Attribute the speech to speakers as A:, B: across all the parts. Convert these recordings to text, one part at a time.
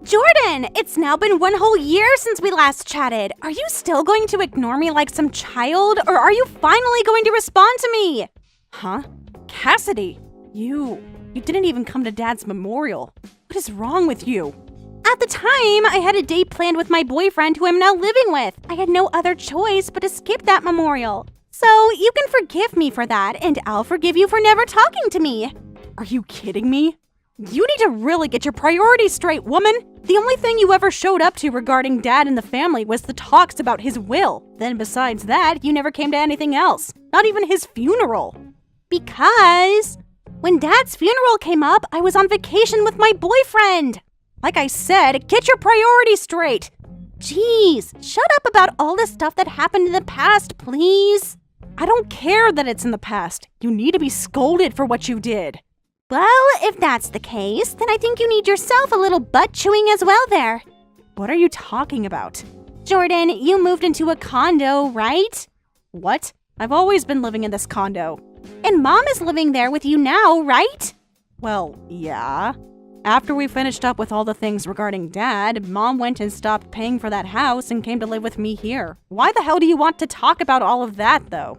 A: Jordan, it's now been 1 whole year since we last chatted. Are you still going to ignore me like some child, or are you finally going to respond to me? Huh? Cassidy, you didn't even come to Dad's memorial. What is wrong with you? At the time, I had a date planned with my boyfriend who I'm now living with. I had no other choice but to skip that memorial. So you can forgive me for that, and I'll forgive you for never talking to me. Are you kidding me? You need to really get your priorities straight, woman. The only thing you ever showed up to regarding Dad and the family was the talks about his will. Then besides that, you never came to anything else. Not even his funeral. Because when Dad's funeral came up, I was on vacation with my boyfriend. Like I said, get your priorities straight. Jeez, shut up about all the stuff that happened in the past, please. I don't care that it's in the past. You need to be scolded for what you did. Well, if that's the case, then I think you need yourself a little butt chewing as well there. What are you talking about? Jordan, you moved into a condo, right? What? I've always been living in this condo. And Mom is living there with you now, right? Well, yeah. After we finished up with all the things regarding Dad, Mom went and stopped paying for that house and came to live with me here. Why the hell do you want to talk about all of that, though?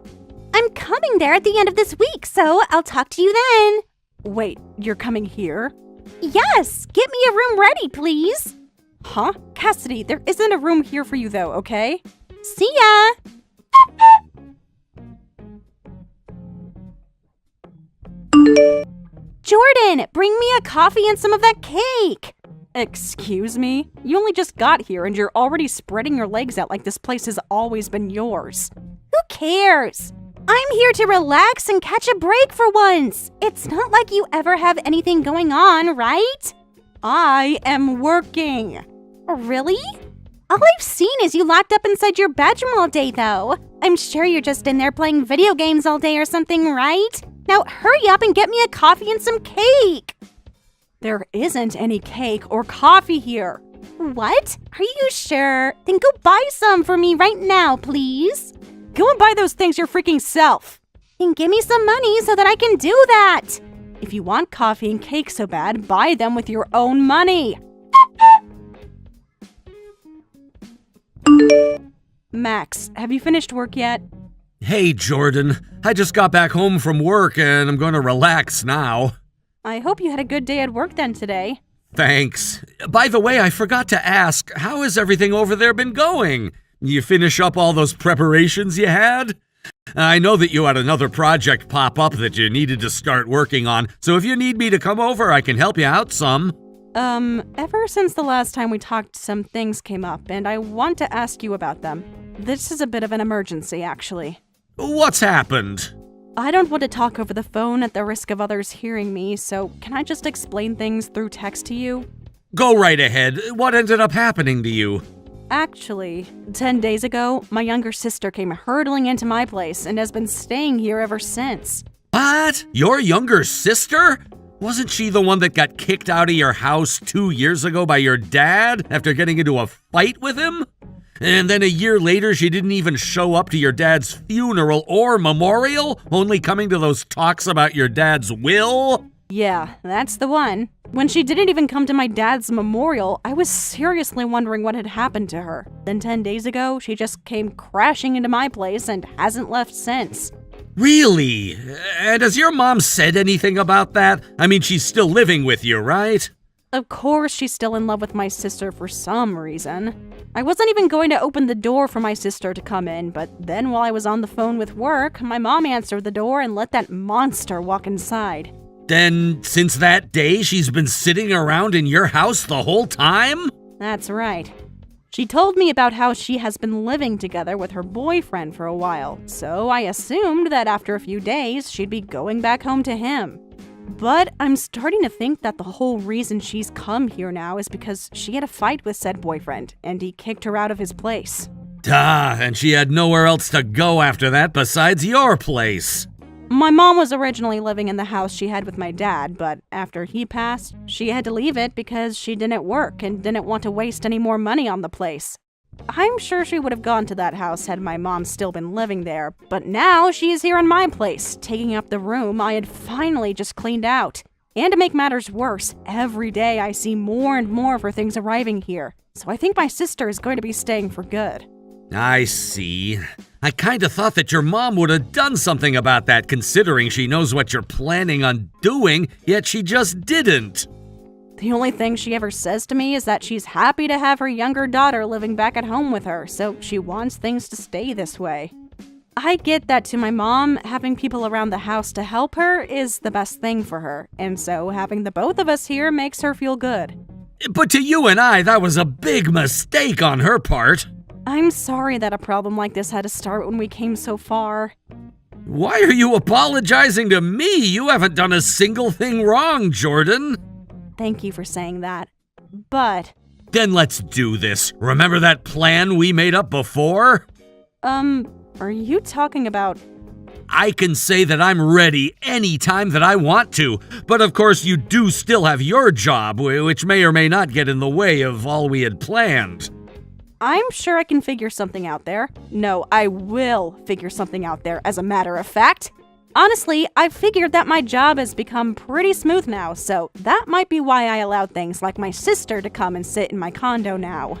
A: I'm coming there at the end of this week, so I'll talk to you then. Wait, you're coming here? Yes! Get me a room ready, please! Huh? Cassidy, there isn't a room here for you though, okay? See ya! Jordan, bring me a coffee and some of that cake! Excuse me? You only just got here and you're already spreading your legs out like this place has always been yours. Who cares? I'm here to relax and catch a break for once. It's not like you ever have anything going on, right? I am working. Really? All I've seen is you locked up inside your bedroom all day, though. I'm sure you're just in there playing video games all day or something, right? Now hurry up and get me a coffee and some cake. There isn't any cake or coffee here. What? Are you sure? Then go buy some for me right now, please. Go and buy those things your freaking self. And give me some money so that I can do that. If you want coffee and cake so bad, buy them with your own money. Max, have you finished work yet?
B: Hey, Jordan. I just got back home from work and I'm going to relax now.
A: I hope you had a good day at work then today.
B: Thanks. By the way, I forgot to ask, how has everything over there been going? You finish up all those preparations you had? I know that you had another project pop up that you needed to start working on, so if you need me to come over, I can help you out some.
A: Ever since the last time we talked, some things came up, and I want to ask you about them. This is a bit of an emergency, actually.
B: What's happened?
A: I don't want to talk over the phone at the risk of others hearing me, so can I just explain things through text to you?
B: Go right ahead. What ended up happening to you?
A: Actually, 10 days ago, my younger sister came hurtling into my place and has been staying here ever since.
B: What? Your younger sister? Wasn't she the one that got kicked out of your house 2 years ago by your dad after getting into a fight with him? And then a year later, she didn't even show up to your dad's funeral or memorial, only coming to those talks about your dad's will?
A: Yeah, that's the one. When she didn't even come to my dad's memorial, I was seriously wondering what had happened to her. Then 10 days ago, she just came crashing into my place and hasn't left since.
B: Really? And has your mom said anything about that? I mean, she's still living with you, right?
A: Of course she's still in love with my sister for some reason. I wasn't even going to open the door for my sister to come in, but then while I was on the phone with work, my mom answered the door and let that monster walk inside.
B: Then, since that day, she's been sitting around in your house the whole time?
A: That's right. She told me about how she has been living together with her boyfriend for a while, so I assumed that after a few days, she'd be going back home to him. But I'm starting to think that the whole reason she's come here now is because she had a fight with said boyfriend, and he kicked her out of his place.
B: Duh, and she had nowhere else to go after that besides your place.
A: My mom was originally living in the house she had with my dad, but after he passed, she had to leave it because she didn't work and didn't want to waste any more money on the place. I'm sure she would have gone to that house had my mom still been living there, but now she is here in my place, taking up the room I had finally just cleaned out. And to make matters worse, every day I see more and more of her things arriving here. So I think my sister is going to be staying for good.
B: I see. I kinda thought that your mom would have done something about that, considering she knows what you're planning on doing, yet she just didn't.
A: The only thing she ever says to me is that she's happy to have her younger daughter living back at home with her, so she wants things to stay this way. I get that to my mom, having people around the house to help her is the best thing for her, and so having the both of us here makes her feel good.
B: But to you and I, that was a big mistake on her part.
A: I'm sorry that a problem like this had to start when we came so far.
B: Why are you apologizing to me? You haven't done a single thing wrong, Jordan.
A: Thank you for saying that. But...
B: Then let's do this. Remember that plan we made up before?
A: Are you talking about...
B: I can say that I'm ready anytime that I want to, but of course you do still have your job, which may or may not get in the way of all we had planned.
A: I'm sure I can figure something out there. No, I will figure something out there, as a matter of fact. Honestly, I've figured that my job has become pretty smooth now, so that might be why I allowed things like my sister to come and sit in my condo now.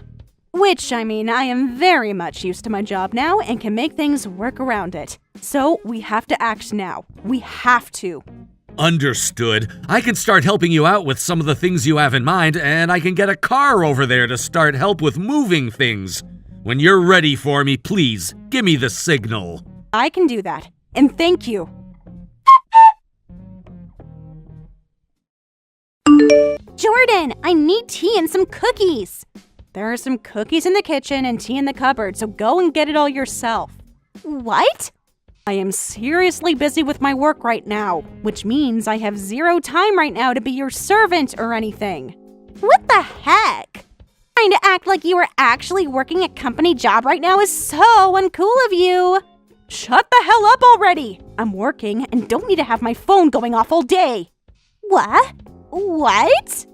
A: Which, I mean, I am very much used to my job now and can make things work around it. So we have to act now. We have to.
B: Understood. I can start helping you out with some of the things you have in mind, and I can get a car over there to start help with moving things. When you're ready for me, please, give me the signal.
A: I can do that. And thank you. Jordan, I need tea and some cookies. There are some cookies in the kitchen and tea in the cupboard, so go and get it all yourself. What? I am seriously busy with my work right now, which means I have zero time right now to be your servant or anything. What the heck? Trying to act like you are actually working a company job right now is so uncool of you. Shut the hell up already! I'm working and don't need to have my phone going off all day. What? What?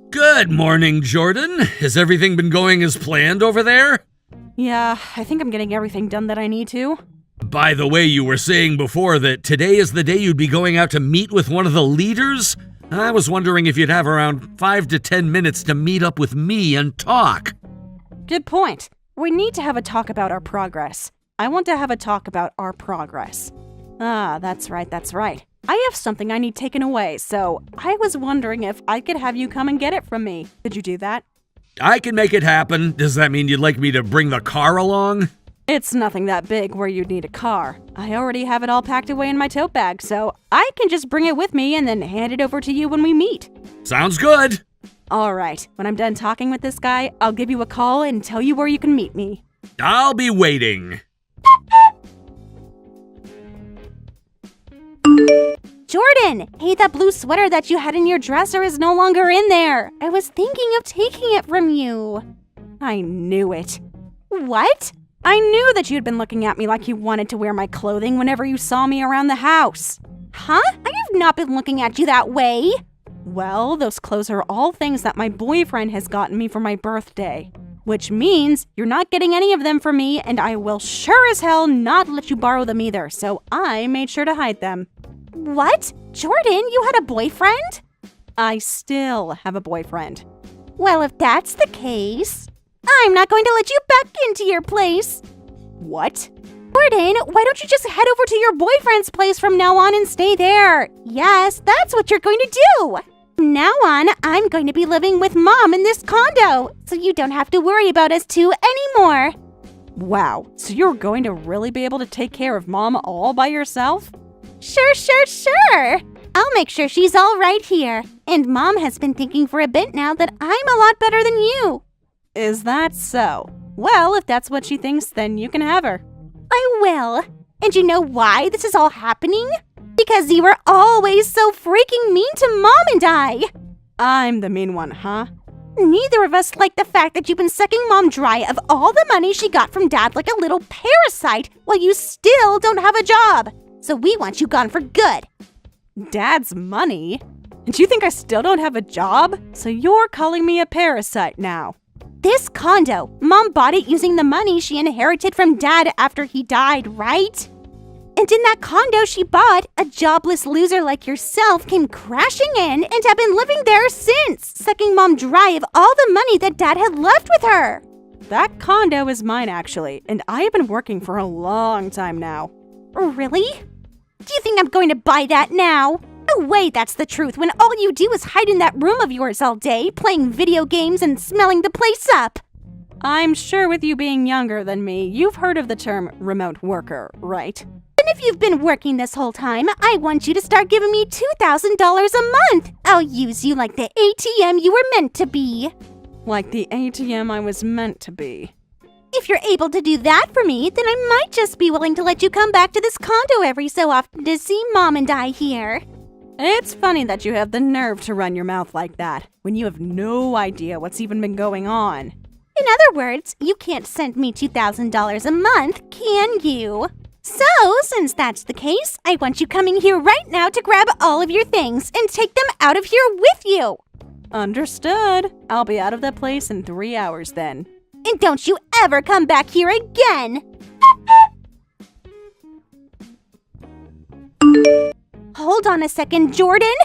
B: Good morning, Jordan. Has everything been going as planned over there?
A: Yeah, I think I'm getting everything done that I need to.
B: By the way, you were saying before that today is the day you'd be going out to meet with one of the leaders? I was wondering if you'd have around 5 to 10 minutes to meet up with me and talk.
A: Good point. We need to have a talk about our progress. I want to have a talk about our progress. Ah, that's right. I have something I need taken away, so I was wondering if I could have you come and get it from me. Could you do that?
B: I can make it happen. Does that mean you'd like me to bring the car along?
A: It's nothing that big where you'd need a car. I already have it all packed away in my tote bag, so I can just bring it with me and then hand it over to you when we meet.
B: Sounds good.
A: All right, when I'm done talking with this guy, I'll give you a call and tell you where you can meet me.
B: I'll be waiting.
A: Jordan! Hey, that blue sweater that you had in your dresser is no longer in there. I was thinking of taking it from you. I knew it. What? I knew that you'd been looking at me like you wanted to wear my clothing whenever you saw me around the house. Huh? I have not been looking at you that way. Well, those clothes are all things that my boyfriend has gotten me for my birthday. Which means you're not getting any of them from me, and I will sure as hell not let you borrow them either, so I made sure to hide them. What? Jordan, you had a boyfriend? I still have a boyfriend. Well, if that's the case, I'm not going to let you back into your place. What? Jordan, why don't you just head over to your boyfriend's place from now on and stay there? Yes, that's what you're going to do. From now on, I'm going to be living with Mom in this condo, so you don't have to worry about us two anymore. Wow, so you're going to really be able to take care of Mom all by yourself? Sure. I'll make sure she's all right here. And Mom has been thinking for a bit now that I'm a lot better than you. Is that so? Well, if that's what she thinks, then you can have her. I will. And you know why this is all happening? Because you were always so freaking mean to Mom and I. I'm the mean one, huh? Neither of us like the fact that you've been sucking Mom dry of all the money she got from Dad like a little parasite while you still don't have a job. So we want you gone for good. Dad's money? And you think I still don't have a job? So you're calling me a parasite now. This condo, Mom bought it using the money she inherited from Dad after he died, right? And in that condo she bought, a jobless loser like yourself came crashing in and have been living there since, sucking Mom dry of all the money that Dad had left with her.
C: That condo is mine, actually, and I have been working for a long time now.
A: Really? Do you think I'm going to buy that now? No way that's the truth when all you do is hide in that room of yours all day, playing video games and smelling the place up.
C: I'm sure with you being younger than me, you've heard of the term remote worker, right?
A: And if you've been working this whole time, I want you to start giving me $2,000 a month. I'll use you like the ATM you were meant to be.
C: Like the ATM I was meant to be.
A: If you're able to do that for me, then I might just be willing to let you come back to this condo every so often to see Mom and I here.
C: It's funny that you have the nerve to run your mouth like that, when you have no idea what's even been going on.
A: In other words, you can't send me $2,000 a month, can you? So, since that's the case, I want you coming here right now to grab all of your things and take them out of here with you.
C: Understood. I'll be out of that place in 3 hours then.
A: And don't you ever come back here again! Hold on a second, Jordan!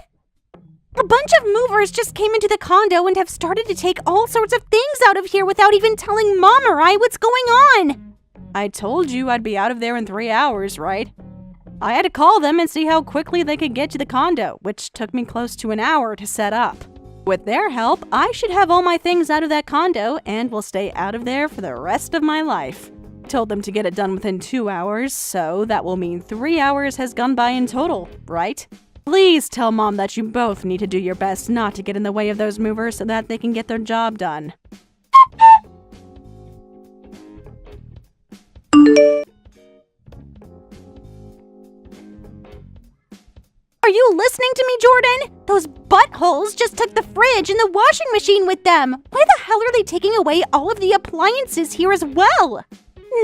A: A bunch of movers just came into the condo and have started to take all sorts of things out of here without even telling Mom or I what's going on!
C: I told you I'd be out of there in 3 hours, right? I had to call them and see how quickly they could get to the condo, which took me close to an hour to set up. With their help, I should have all my things out of that condo and will stay out of there for the rest of my life. Told them to get it done within 2 hours, so that will mean 3 hours has gone by in total, right? Please tell Mom that you both need to do your best not to get in the way of those movers so that they can get their job done.
A: Are you listening to me, Jordan? Those buttholes just took the fridge and the washing machine with them. Why the hell are they taking away all of the appliances here as well?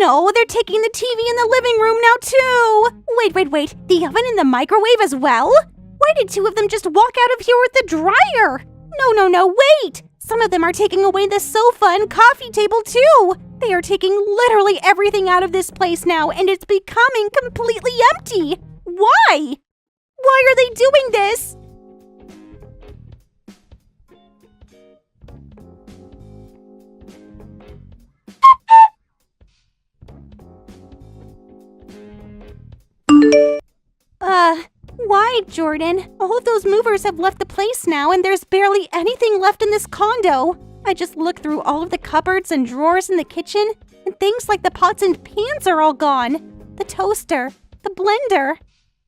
A: No, they're taking the TV in the living room now too. Wait. The oven and the microwave as well? Why did two of them just walk out of here with the dryer? No, wait. Some of them are taking away the sofa and coffee table too. They are taking literally everything out of this place now and it's becoming completely empty. Why? Why are they doing this? Why, Jordan? All of those movers have left the place now and there's barely anything left in this condo. I just looked through all of the cupboards and drawers in the kitchen, and things like the pots and pans are all gone. The toaster, the blender.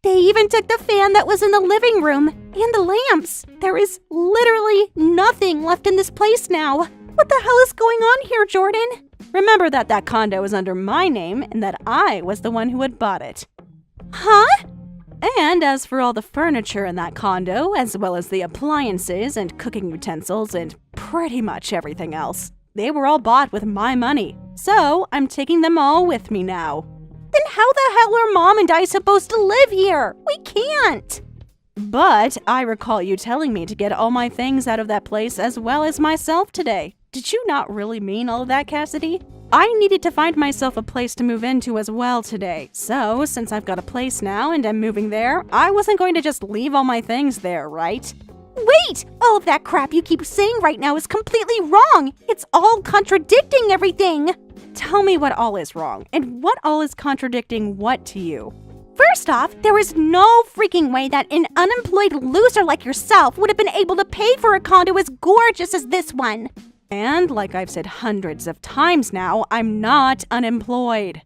A: They even took the fan that was in the living room and the lamps. There is literally nothing left in this place now. What the hell is going on here, Jordan?
C: Remember that condo is under my name and that I was the one who had bought it.
A: Huh?
C: And as for all the furniture in that condo, as well as the appliances and cooking utensils and pretty much everything else, they were all bought with my money. So I'm taking them all with me now.
A: Then how the hell are Mom and I supposed to live here? We can't.
C: But I recall you telling me to get all my things out of that place as well as myself today. Did you not really mean all of that, Cassidy? I needed to find myself a place to move into as well today. So, since I've got a place now and I'm moving there, I wasn't going to just leave all my things there, right?
A: Wait! All of that crap you keep saying right now is completely wrong! It's all contradicting everything!
C: Tell me what all is wrong, and what all is contradicting what to you?
A: First off, there is no freaking way that an unemployed loser like yourself would have been able to pay for a condo as gorgeous as this one.
C: And like I've said hundreds of times now, I'm not unemployed.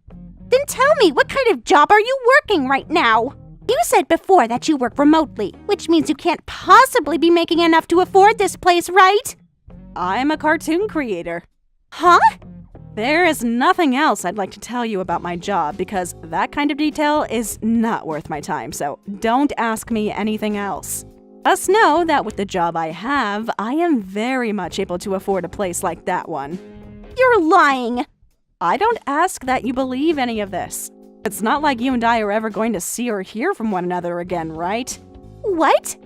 A: Then tell me, what kind of job are you working right now? You said before that you work remotely, which means you can't possibly be making enough to afford this place, right?
C: I'm a cartoon creator.
A: Huh?
C: There is nothing else I'd like to tell you about my job because that kind of detail is not worth my time, so don't ask me anything else. Just know that with the job I have, I am very much able to afford a place like that one.
A: You're lying!
C: I don't ask that you believe any of this. It's not like you and I are ever going to see or hear from one another again, right?
A: What?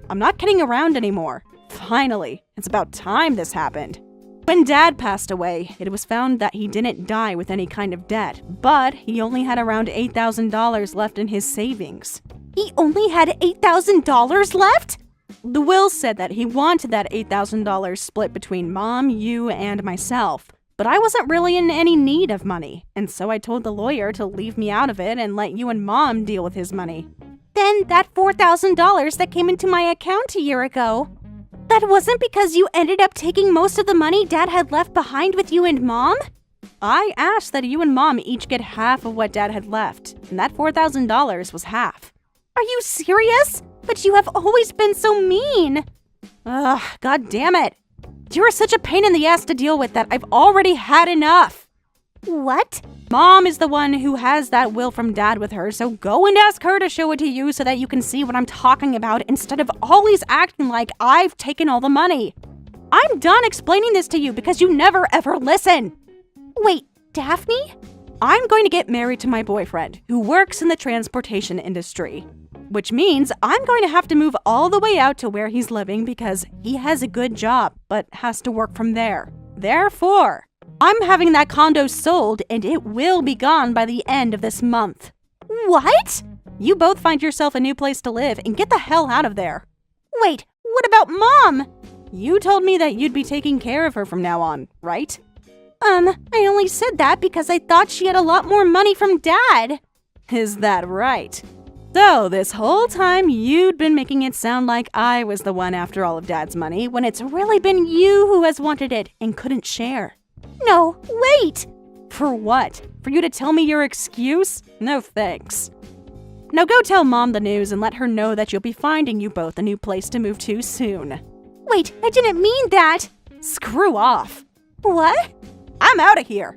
C: I'm not kidding around anymore. Finally, it's about time this happened. When Dad passed away, it was found that he didn't die with any kind of debt, but he only had around $8,000 left in his savings.
A: He only had $8,000 left?
C: The will said that he wanted that $8,000 split between Mom, you, and myself, but I wasn't really in any need of money, and so I told the lawyer to leave me out of it and let you and Mom deal with his money.
A: Then that $4,000 that came into my account a year ago, that wasn't because you ended up taking most of the money Dad had left behind with you and Mom?
C: I asked that you and Mom each get half of what Dad had left, and that $4,000 was half.
A: Are you serious? But you have always been so mean.
C: Ugh, god damn it. You're such a pain in the ass to deal with that I've already had enough.
A: What?
C: Mom is the one who has that will from Dad with her, so go and ask her to show it to you so that you can see what I'm talking about instead of always acting like I've taken all the money. I'm done explaining this to you because you never ever listen.
A: Wait, Daphne?
C: I'm going to get married to my boyfriend, who works in the transportation industry, which means I'm going to have to move all the way out to where he's living because he has a good job, but has to work from there. Therefore, I'm having that condo sold and it will be gone by the end of this month.
A: What?
C: You both find yourself a new place to live and get the hell out of there.
A: Wait, what about Mom?
C: You told me that you'd be taking care of her from now on, right?
A: I only said that because I thought she had a lot more money from Dad.
C: Is that right? So, this whole time you'd been making it sound like I was the one after all of Dad's money, when it's really been you who has wanted it and couldn't share.
A: No, wait!
C: For what? For you to tell me your excuse? No thanks. Now go tell Mom the news and let her know that you'll be finding you both a new place to move to soon.
A: Wait, I didn't mean that!
C: Screw off.
A: What?
C: I'm out of here!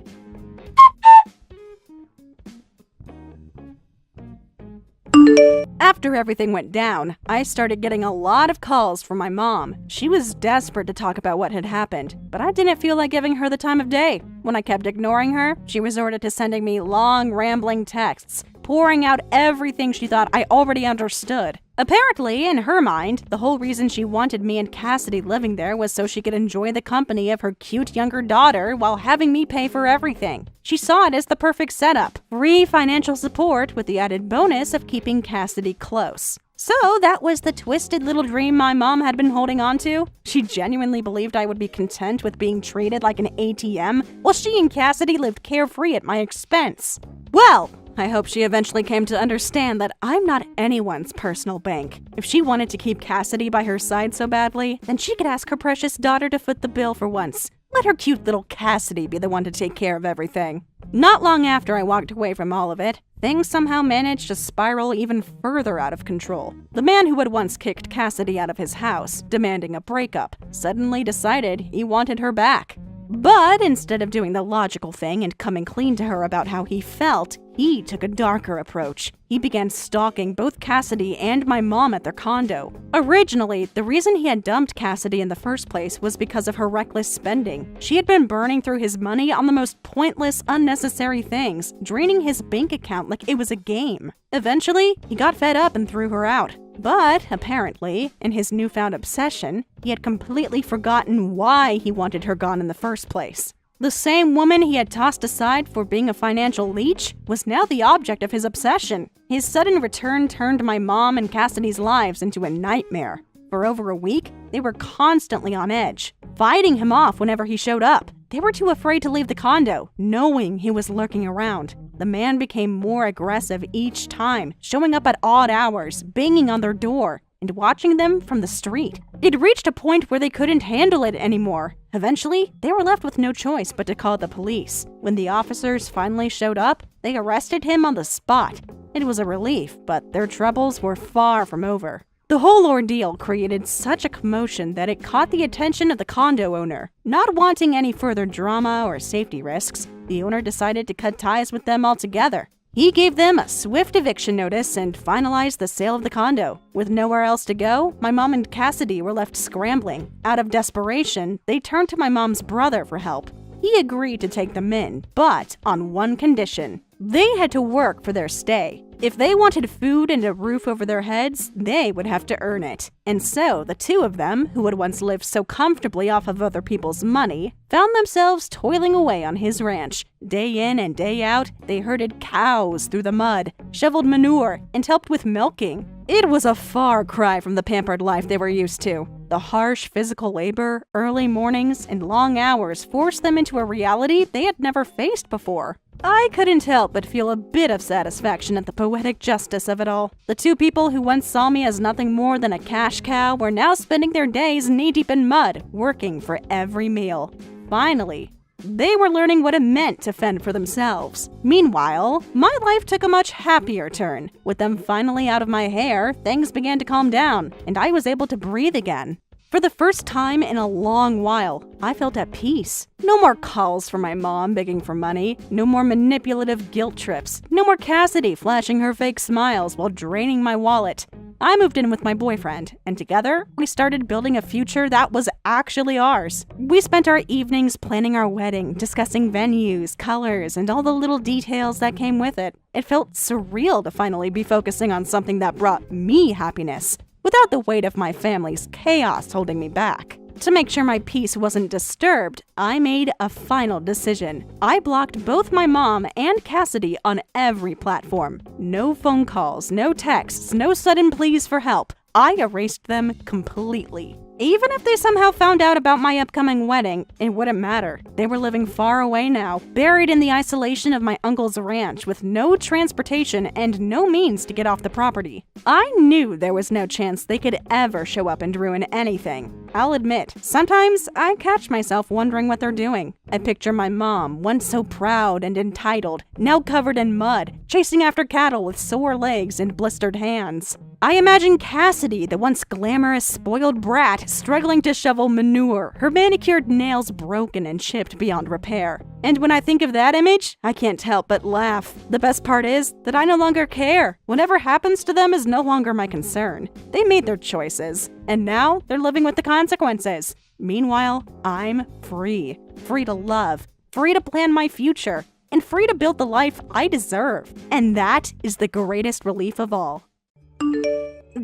C: After everything went down, I started getting a lot of calls from my mom. She was desperate to talk about what had happened, but I didn't feel like giving her the time of day. When I kept ignoring her, she resorted to sending me long, rambling texts, pouring out everything she thought I already understood. Apparently, in her mind, the whole reason she wanted me and Cassidy living there was so she could enjoy the company of her cute younger daughter while having me pay for everything. She saw it as the perfect setup, free financial support with the added bonus of keeping Cassidy close. So that was the twisted little dream my mom had been holding on to. She genuinely believed I would be content with being treated like an ATM, while she and Cassidy lived carefree at my expense. Well, I hope she eventually came to understand that I'm not anyone's personal bank. If she wanted to keep Cassidy by her side so badly, then she could ask her precious daughter to foot the bill for once. Let her cute little Cassidy be the one to take care of everything. Not long after I walked away from all of it, things somehow managed to spiral even further out of control. The man who had once kicked Cassidy out of his house, demanding a breakup, suddenly decided he wanted her back. But instead of doing the logical thing and coming clean to her about how he felt, he took a darker approach. He began stalking both Cassidy and my mom at their condo. Originally, the reason he had dumped Cassidy in the first place was because of her reckless spending. She had been burning through his money on the most pointless, unnecessary things, draining his bank account like it was a game. Eventually, he got fed up and threw her out. But, apparently, in his newfound obsession, he had completely forgotten why he wanted her gone in the first place. The same woman he had tossed aside for being a financial leech was now the object of his obsession. His sudden return turned my mom and Cassidy's lives into a nightmare. For over a week, they were constantly on edge, fighting him off whenever he showed up. They were too afraid to leave the condo, knowing he was lurking around. The man became more aggressive each time, showing up at odd hours, banging on their door, and watching them from the street. It reached a point where they couldn't handle it anymore. Eventually, they were left with no choice but to call the police. When the officers finally showed up, they arrested him on the spot. It was a relief, but their troubles were far from over. The whole ordeal created such a commotion that it caught the attention of the condo owner. Not wanting any further drama or safety risks, the owner decided to cut ties with them altogether. He gave them a swift eviction notice and finalized the sale of the condo. With nowhere else to go, my mom and Cassidy were left scrambling. Out of desperation, they turned to my mom's brother for help. He agreed to take them in, but on one condition. They had to work for their stay. If they wanted food and a roof over their heads, they would have to earn it. And so, the two of them, who had once lived so comfortably off of other people's money, found themselves toiling away on his ranch. Day in and day out, they herded cows through the mud, shoveled manure, and helped with milking. It was a far cry from the pampered life they were used to. The harsh physical labor, early mornings, and long hours forced them into a reality they had never faced before. I couldn't help but feel a bit of satisfaction at the poetic justice of it all. The two people who once saw me as nothing more than a cash cow were now spending their days knee-deep in mud, working for every meal. Finally, they were learning what it meant to fend for themselves. Meanwhile, my life took a much happier turn. With them finally out of my hair, things began to calm down, and I was able to breathe again. For the first time in a long while, I felt at peace. No more calls from my mom begging for money, no more manipulative guilt trips, no more Cassidy flashing her fake smiles while draining my wallet. I moved in with my boyfriend, and together, we started building a future that was actually ours. We spent our evenings planning our wedding, discussing venues, colors, and all the little details that came with it. It felt surreal to finally be focusing on something that brought me happiness, without the weight of my family's chaos holding me back. To make sure my peace wasn't disturbed, I made a final decision. I blocked both my mom and Cassidy on every platform. No phone calls, no texts, no sudden pleas for help. I erased them completely. Even if they somehow found out about my upcoming wedding, it wouldn't matter. They were living far away now, buried in the isolation of my uncle's ranch with no transportation and no means to get off the property. I knew there was no chance they could ever show up and ruin anything. I'll admit, sometimes I catch myself wondering what they're doing. I picture my mom, once so proud and entitled, now covered in mud, chasing after cattle with sore legs and blistered hands. I imagine Cassidy, the once glamorous, spoiled brat, struggling to shovel manure, her manicured nails broken and chipped beyond repair. And when I think of that image, I can't help but laugh. The best part is that I no longer care. Whatever happens to them is no longer my concern. They made their choices, and now they're living with the consequences. Meanwhile, I'm free. Free to love, free to plan my future, and free to build the life I deserve. And that is the greatest relief of all.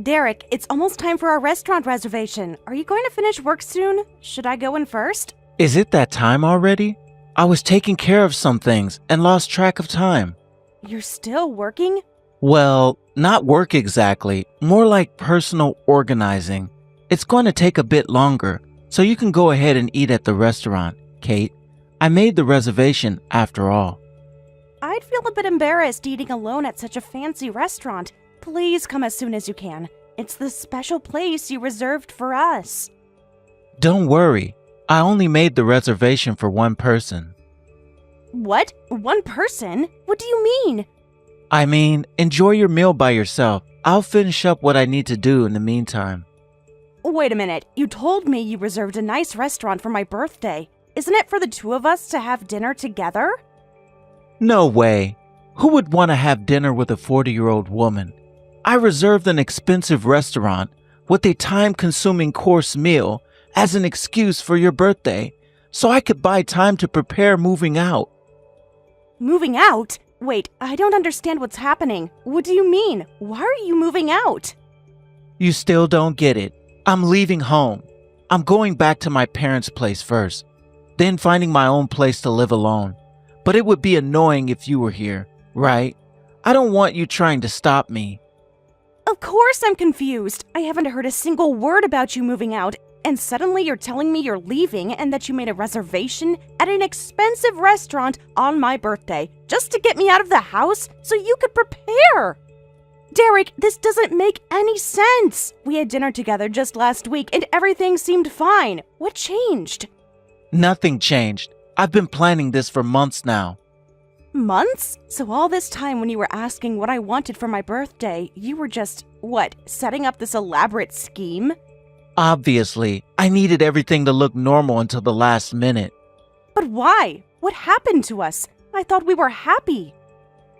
A: Derek, it's almost time for our restaurant reservation. Are you going to finish work soon? Should I go in first?
D: Is it that time already? I was taking care of some things and lost track of time.
A: You're still working?
D: Well, not work exactly, more like personal organizing. It's going to take a bit longer, so you can go ahead and eat at the restaurant, Kate. I made the reservation after all.
A: I'd feel a bit embarrassed eating alone at such a fancy restaurant. Please come as soon as you can. It's the special place you reserved for us.
D: Don't worry. I only made the reservation for one person.
A: What? One person? What do you mean?
D: I mean, enjoy your meal by yourself. I'll finish up what I need to do in the meantime.
A: Wait a minute. You told me you reserved a nice restaurant for my birthday. Isn't it for the two of us to have dinner together?
D: No way. Who would want to have dinner with a 40-year-old woman? I reserved an expensive restaurant with a time-consuming course meal as an excuse for your birthday, so I could buy time to prepare moving out.
A: Moving out? Wait, I don't understand what's happening. What do you mean? Why are you moving out?
D: You still don't get it. I'm leaving home. I'm going back to my parents' place first, then finding my own place to live alone. But it would be annoying if you were here, right? I don't want you trying to stop me.
A: Of course I'm confused. I haven't heard a single word about you moving out, and suddenly you're telling me you're leaving and that you made a reservation at an expensive restaurant on my birthday just to get me out of the house so you could prepare. Derek, this doesn't make any sense. We had dinner together just last week and everything seemed fine. What changed?
D: Nothing changed. I've been planning this for months now.
A: Months? So all this time when you were asking what I wanted for my birthday, you were just, setting up this elaborate scheme?
D: Obviously, I needed everything to look normal until the last minute.
A: But why? What happened to us? I thought we were happy.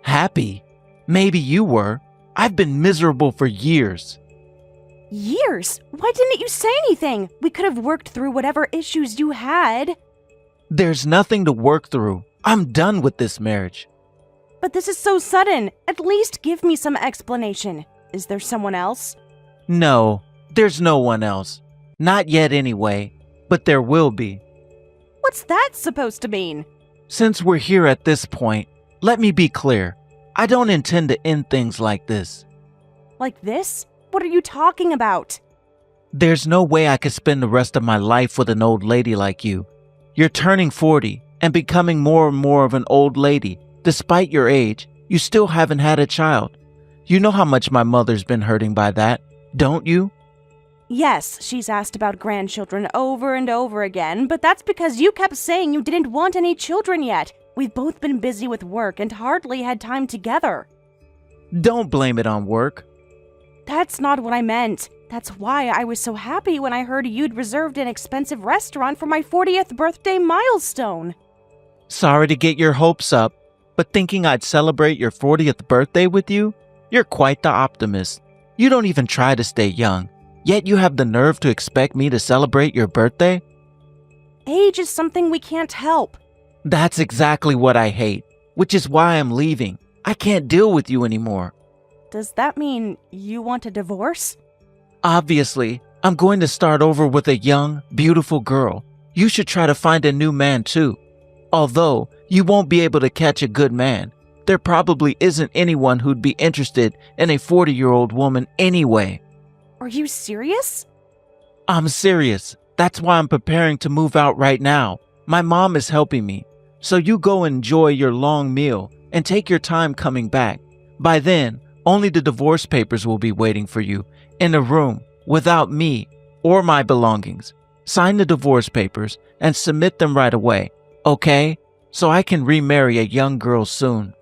D: Happy? Maybe you were. I've been miserable for years.
A: Years? Why didn't you say anything? We could have worked through whatever issues you had.
D: There's nothing to work through. I'm done with this marriage.
A: But this is so sudden. At least give me some explanation. Is there someone else?
D: No, there's no one else. Not yet anyway, but there will be.
A: What's that supposed to mean?
D: Since we're here at this point, let me be clear. I don't intend to end things like this.
A: Like this? What are you talking about?
D: There's no way I could spend the rest of my life with an old lady like you. You're turning 40 and becoming more and more of an old lady. Despite your age, you still haven't had a child. You know how much my mother's been hurting by that, don't you?
A: Yes, she's asked about grandchildren over and over again, but that's because you kept saying you didn't want any children yet. We've both been busy with work and hardly had time together.
D: Don't blame it on work.
A: That's not what I meant. That's why I was so happy when I heard you'd reserved an expensive restaurant for my 40th birthday milestone.
D: Sorry to get your hopes up, but thinking I'd celebrate your 40th birthday with you? You're quite the optimist. You don't even try to stay young, yet you have the nerve to expect me to celebrate your birthday?
A: Age is something we can't help.
D: That's exactly what I hate, which is why I'm leaving. I can't deal with you anymore.
A: Does that mean you want a divorce?
D: Obviously, I'm going to start over with a young, beautiful girl. You should try to find a new man too. Although, you won't be able to catch a good man. There probably isn't anyone who'd be interested in a 40-year-old woman anyway.
A: Are you serious?
D: I'm serious. That's why I'm preparing to move out right now. My mom is helping me. So you go enjoy your long meal and take your time coming back. By then, only the divorce papers will be waiting for you in a room without me or my belongings. Sign the divorce papers and submit them right away, okay? So I can remarry a young girl soon.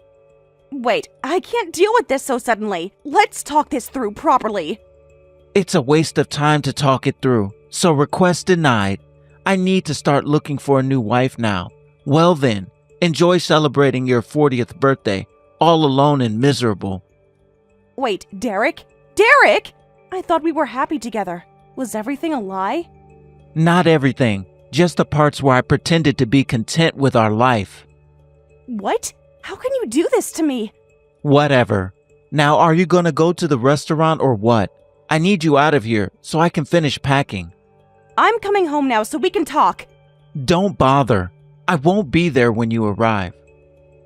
A: Wait, I can't deal with this so suddenly. Let's talk this through properly.
D: It's a waste of time to talk it through, so request denied. I need to start looking for a new wife now. Well then, enjoy celebrating your 40th birthday, all alone and miserable.
A: Wait, Derek? Derek? I thought we were happy together. Was everything a lie?
D: Not everything, just the parts where I pretended to be content with our life.
A: What? How can you do this to me?
D: Whatever. Now, are you gonna go to the restaurant or what? I need you out of here so I can finish packing.
A: I'm coming home now so we can talk.
D: Don't bother. I won't be there when you arrive.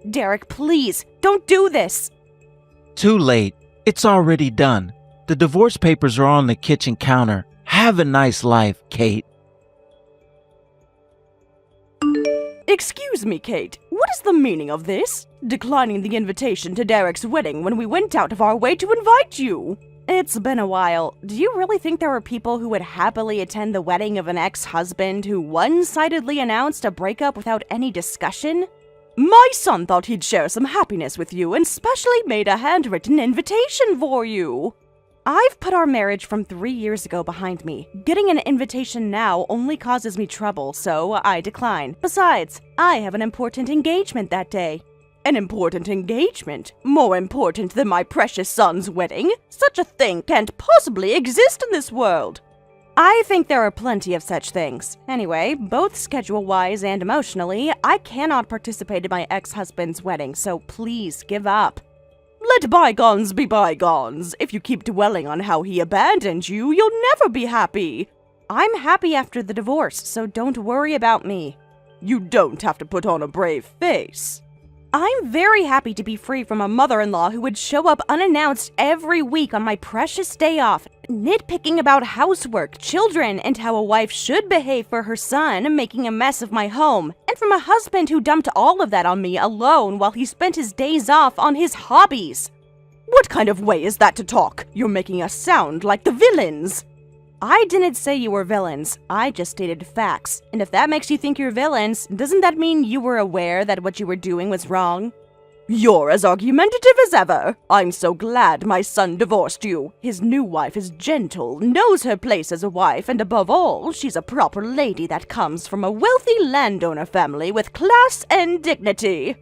A: Derek, please, don't do this.
D: Too late. It's already done. The divorce papers are on the kitchen counter. Have a nice life, Kate.
C: Excuse me, Kate. What is the meaning of this? Declining the invitation to Derek's wedding when we went out of our way to invite you.
A: It's been a while. Do you really think there were people who would happily attend the wedding of an ex-husband who one-sidedly announced a breakup without any discussion?
C: My son thought he'd share some happiness with you and specially made a handwritten invitation for you.
A: I've put our marriage from 3 years ago behind me. Getting an invitation now only causes me trouble, so I decline. Besides, I have an important engagement that day.
C: An important engagement? More important than my precious son's wedding? Such a thing can't possibly exist in this world.
A: I think there are plenty of such things. Anyway, both schedule-wise and emotionally, I cannot participate in my ex-husband's wedding, so please give up.
C: Let bygones be bygones. If you keep dwelling on how he abandoned you, you'll never be happy.
A: I'm happy after the divorce, so don't worry about me.
C: You don't have to put on a brave face.
A: I'm very happy to be free from a mother-in-law who would show up unannounced every week on my precious day off, nitpicking about housework, children, and how a wife should behave for her son, making a mess of my home, and from a husband who dumped all of that on me alone while he spent his days off on his hobbies.
C: What kind of way is that to talk? You're making us sound like the villains.
A: I didn't say you were villains. I just stated facts. And if that makes you think you're villains, doesn't that mean you were aware that what you were doing was wrong?
C: You're as argumentative as ever. I'm so glad my son divorced you. His new wife is gentle, knows her place as a wife, and above all, she's a proper lady that comes from a wealthy landowner family with class and dignity.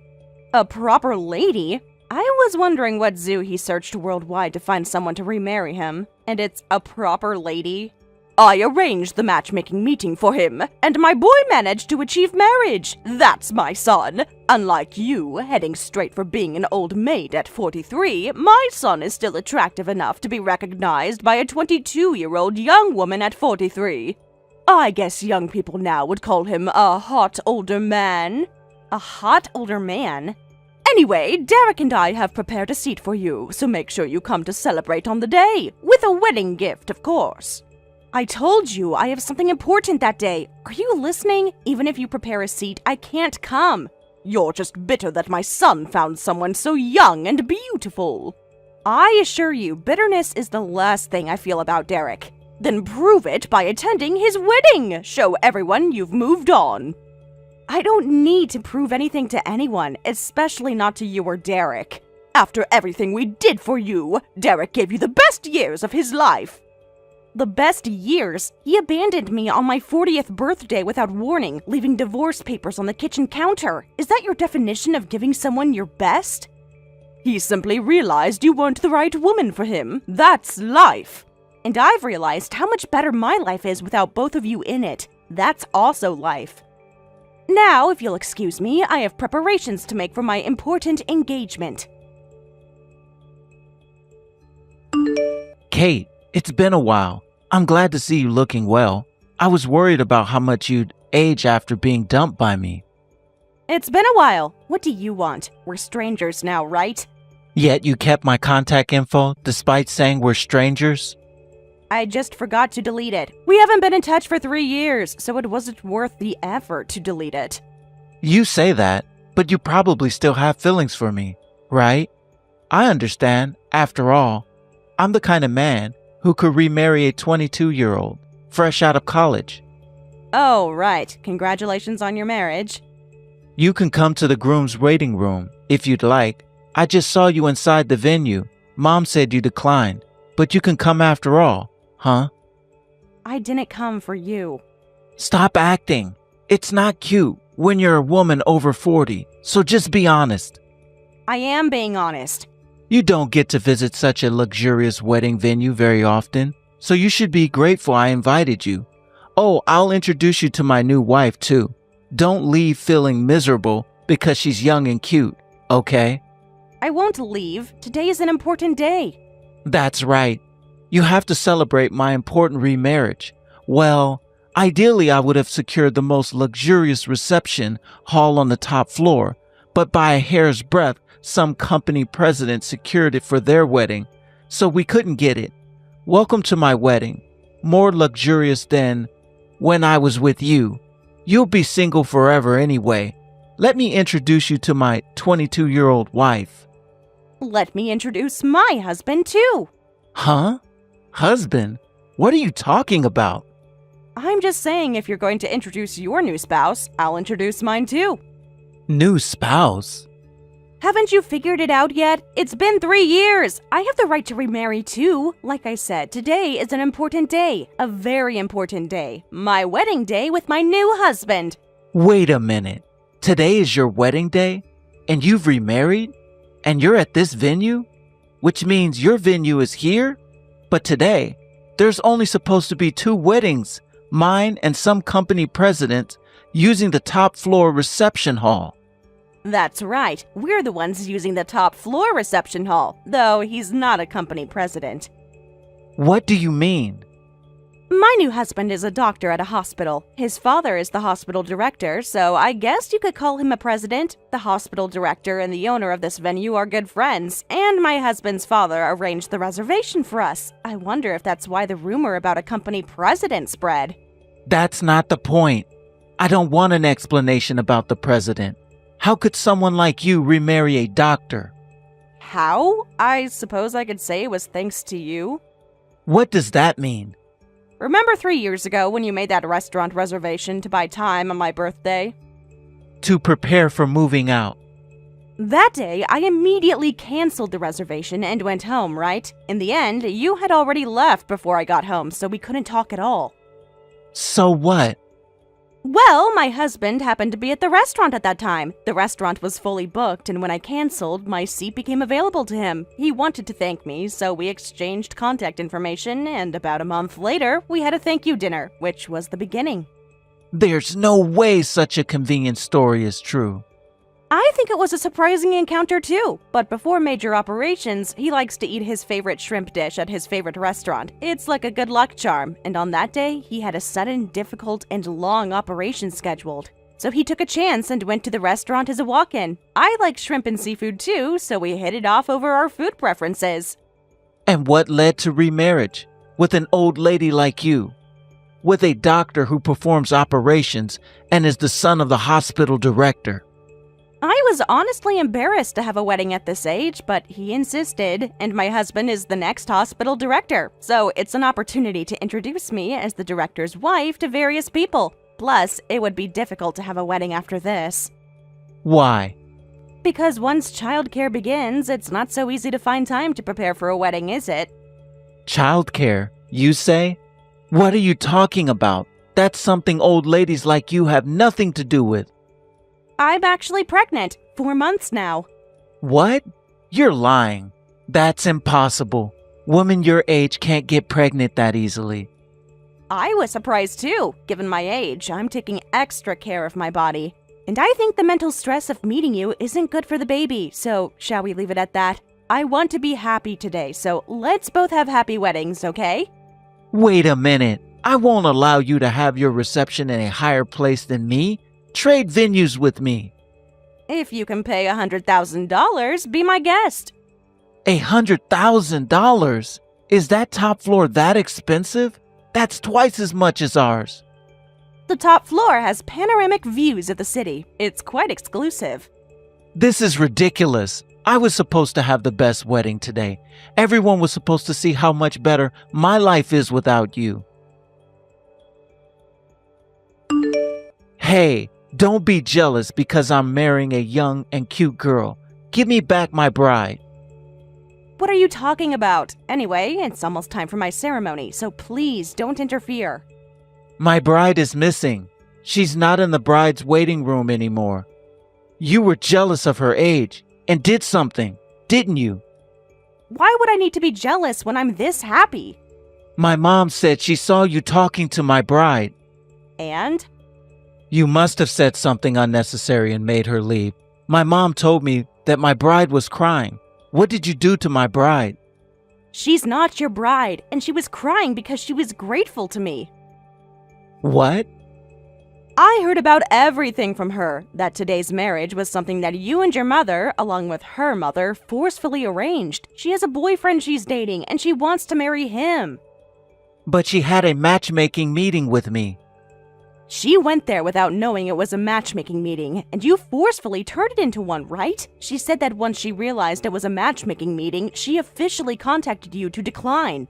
A: A proper lady? I was wondering what zoo he searched worldwide to find someone to remarry him. And it's a proper lady?
C: I arranged the matchmaking meeting for him, and my boy managed to achieve marriage. That's my son. Unlike you, heading straight for being an old maid at 43, my son is still attractive enough to be recognized by a 22-year-old young woman at 43. I guess young people now would call him a hot older man.
A: A hot older man?
C: Anyway, Derek and I have prepared a seat for you, so make sure you come to celebrate on the day. With a wedding gift, of course.
A: I told you I have something important that day. Are you listening? Even if you prepare a seat, I can't come.
C: You're just bitter that my son found someone so young and beautiful.
A: I assure you, bitterness is the last thing I feel about Derek.
C: Then prove it by attending his wedding. Show everyone you've moved on.
A: I don't need to prove anything to anyone, especially not to you or Derek.
C: After everything we did for you, Derek gave you the best years of his life.
A: The best years? He abandoned me on my 40th birthday without warning, leaving divorce papers on the kitchen counter. Is that your definition of giving someone your best?
C: He simply realized you weren't the right woman for him. That's life.
A: And I've realized how much better my life is without both of you in it. That's also life. Now, if you'll excuse me, I have preparations to make for my important engagement.
D: Kate, it's been a while. I'm glad to see you looking well. I was worried about how much you'd age after being dumped by me.
A: It's been a while. What do you want? We're strangers now, right?
D: Yet you kept my contact info despite saying we're strangers?
A: I just forgot to delete it. We haven't been in touch for 3 years, so it wasn't worth the effort to delete it.
D: You say that, but you probably still have feelings for me, right? I understand. After all, I'm the kind of man who could remarry a 22-year-old, fresh out of college.
A: Oh, right. Congratulations on your marriage.
D: You can come to the groom's waiting room if you'd like. I just saw you inside the venue. Mom said you declined, but you can come after all. Huh?
A: I didn't come for you.
D: Stop acting. It's not cute when you're a woman over 40, so just be honest.
A: I am being honest.
D: You don't get to visit such a luxurious wedding venue very often, so you should be grateful I invited you. Oh, I'll introduce you to my new wife, too. Don't leave feeling miserable because she's young and cute, okay?
A: I won't leave. Today is an important day.
D: That's right. You have to celebrate my important remarriage. Well, ideally I would have secured the most luxurious reception hall on the top floor, but by a hair's breadth, some company president secured it for their wedding, so we couldn't get it. Welcome to my wedding. More luxurious than when I was with you. You'll be single forever anyway. Let me introduce you to my 22-year-old wife.
A: Let me introduce my husband, too.
D: Huh? Husband? What are you talking about?
A: I'm just saying if you're going to introduce your new spouse, I'll introduce mine, too.
D: New spouse?
A: Haven't you figured it out yet? It's been 3 years. I have the right to remarry, too. Like I said, today is an important day. A very important day. My wedding day with my new husband.
D: Wait a minute. Today is your wedding day? And you've remarried? And you're at this venue? Which means your venue is here? But today, there's only supposed to be 2 weddings, mine and some company president, using the top floor reception hall.
A: That's right. We're the ones using the top floor reception hall, though he's not a company president.
D: What do you mean?
A: My new husband is a doctor at a hospital. His father is the hospital director, so I guess you could call him a president. The hospital director and the owner of this venue are good friends, and my husband's father arranged the reservation for us. I wonder if that's why the rumor about a company president spread.
D: That's not the point. I don't want an explanation about the president. How could someone like you remarry a doctor?
A: How? I suppose I could say it was thanks to you.
D: What does that mean?
A: Remember 3 years ago when you made that restaurant reservation to buy time on my birthday?
D: To prepare for moving out.
A: That day, I immediately canceled the reservation and went home, right? In the end, you had already left before I got home, so we couldn't talk at all.
D: So what?
C: Well, my husband happened to be at the restaurant at that time. The restaurant was fully booked, and when I canceled, my seat became available to him. He wanted to thank me, so we exchanged contact information, and about a month later, we had a thank you dinner, which was the beginning.
D: There's no way such a convenient story is true.
C: I think it was a surprising encounter too, but before major operations, he likes to eat his favorite shrimp dish at his favorite restaurant. It's like a good luck charm, and on that day, he had a sudden, difficult, and long operation scheduled. So he took a chance and went to the restaurant as a walk-in. I like shrimp and seafood too, so we hit it off over our food preferences.
D: And what led to remarriage? With an old lady like you? With a doctor who performs operations and is the son of the hospital director?
C: I was honestly embarrassed to have a wedding at this age, but he insisted, and my husband is the next hospital director, so it's an opportunity to introduce me as the director's wife to various people. Plus, it would be difficult to have a wedding after this.
D: Why?
C: Because once childcare begins, it's not so easy to find time to prepare for a wedding, is it?
D: Childcare, you say? What are you talking about? That's something old ladies like you have nothing to do with.
C: I'm actually pregnant, 4 months now.
D: What? You're lying. That's impossible. Women your age can't get pregnant that easily.
C: I was surprised too. Given my age, I'm taking extra care of my body. And I think the mental stress of meeting you isn't good for the baby, so shall we leave it at that? I want to be happy today, so let's both have happy weddings, okay?
D: Wait a minute. I won't allow you to have your reception in a higher place than me. Trade venues with me.
C: If you can pay $100,000, be my guest.
D: $100,000? Is that top floor that expensive? That's twice as much as ours.
C: The top floor has panoramic views of the city. It's quite exclusive.
D: This is ridiculous. I was supposed to have the best wedding today. Everyone was supposed to see how much better my life is without you. Hey, don't be jealous because I'm marrying a young and cute girl. Give me back my bride.
C: What are you talking about? Anyway, it's almost time for my ceremony, so please don't interfere.
D: My bride is missing. She's not in the bride's waiting room anymore. You were jealous of her age and did something, didn't you?
C: Why would I need to be jealous when I'm this happy?
D: My mom said she saw you talking to my bride.
C: And?
D: You must have said something unnecessary and made her leave. My mom told me that my bride was crying. What did you do to my bride?
C: She's not your bride, and she was crying because she was grateful to me.
D: What?
C: I heard about everything from her, that today's marriage was something that you and your mother, along with her mother, forcefully arranged. She has a boyfriend she's dating, and she wants to marry him.
D: But she had a matchmaking meeting with me.
C: She went there without knowing it was a matchmaking meeting, and you forcefully turned it into one, right? She said that once she realized it was a matchmaking meeting, she officially contacted you to decline.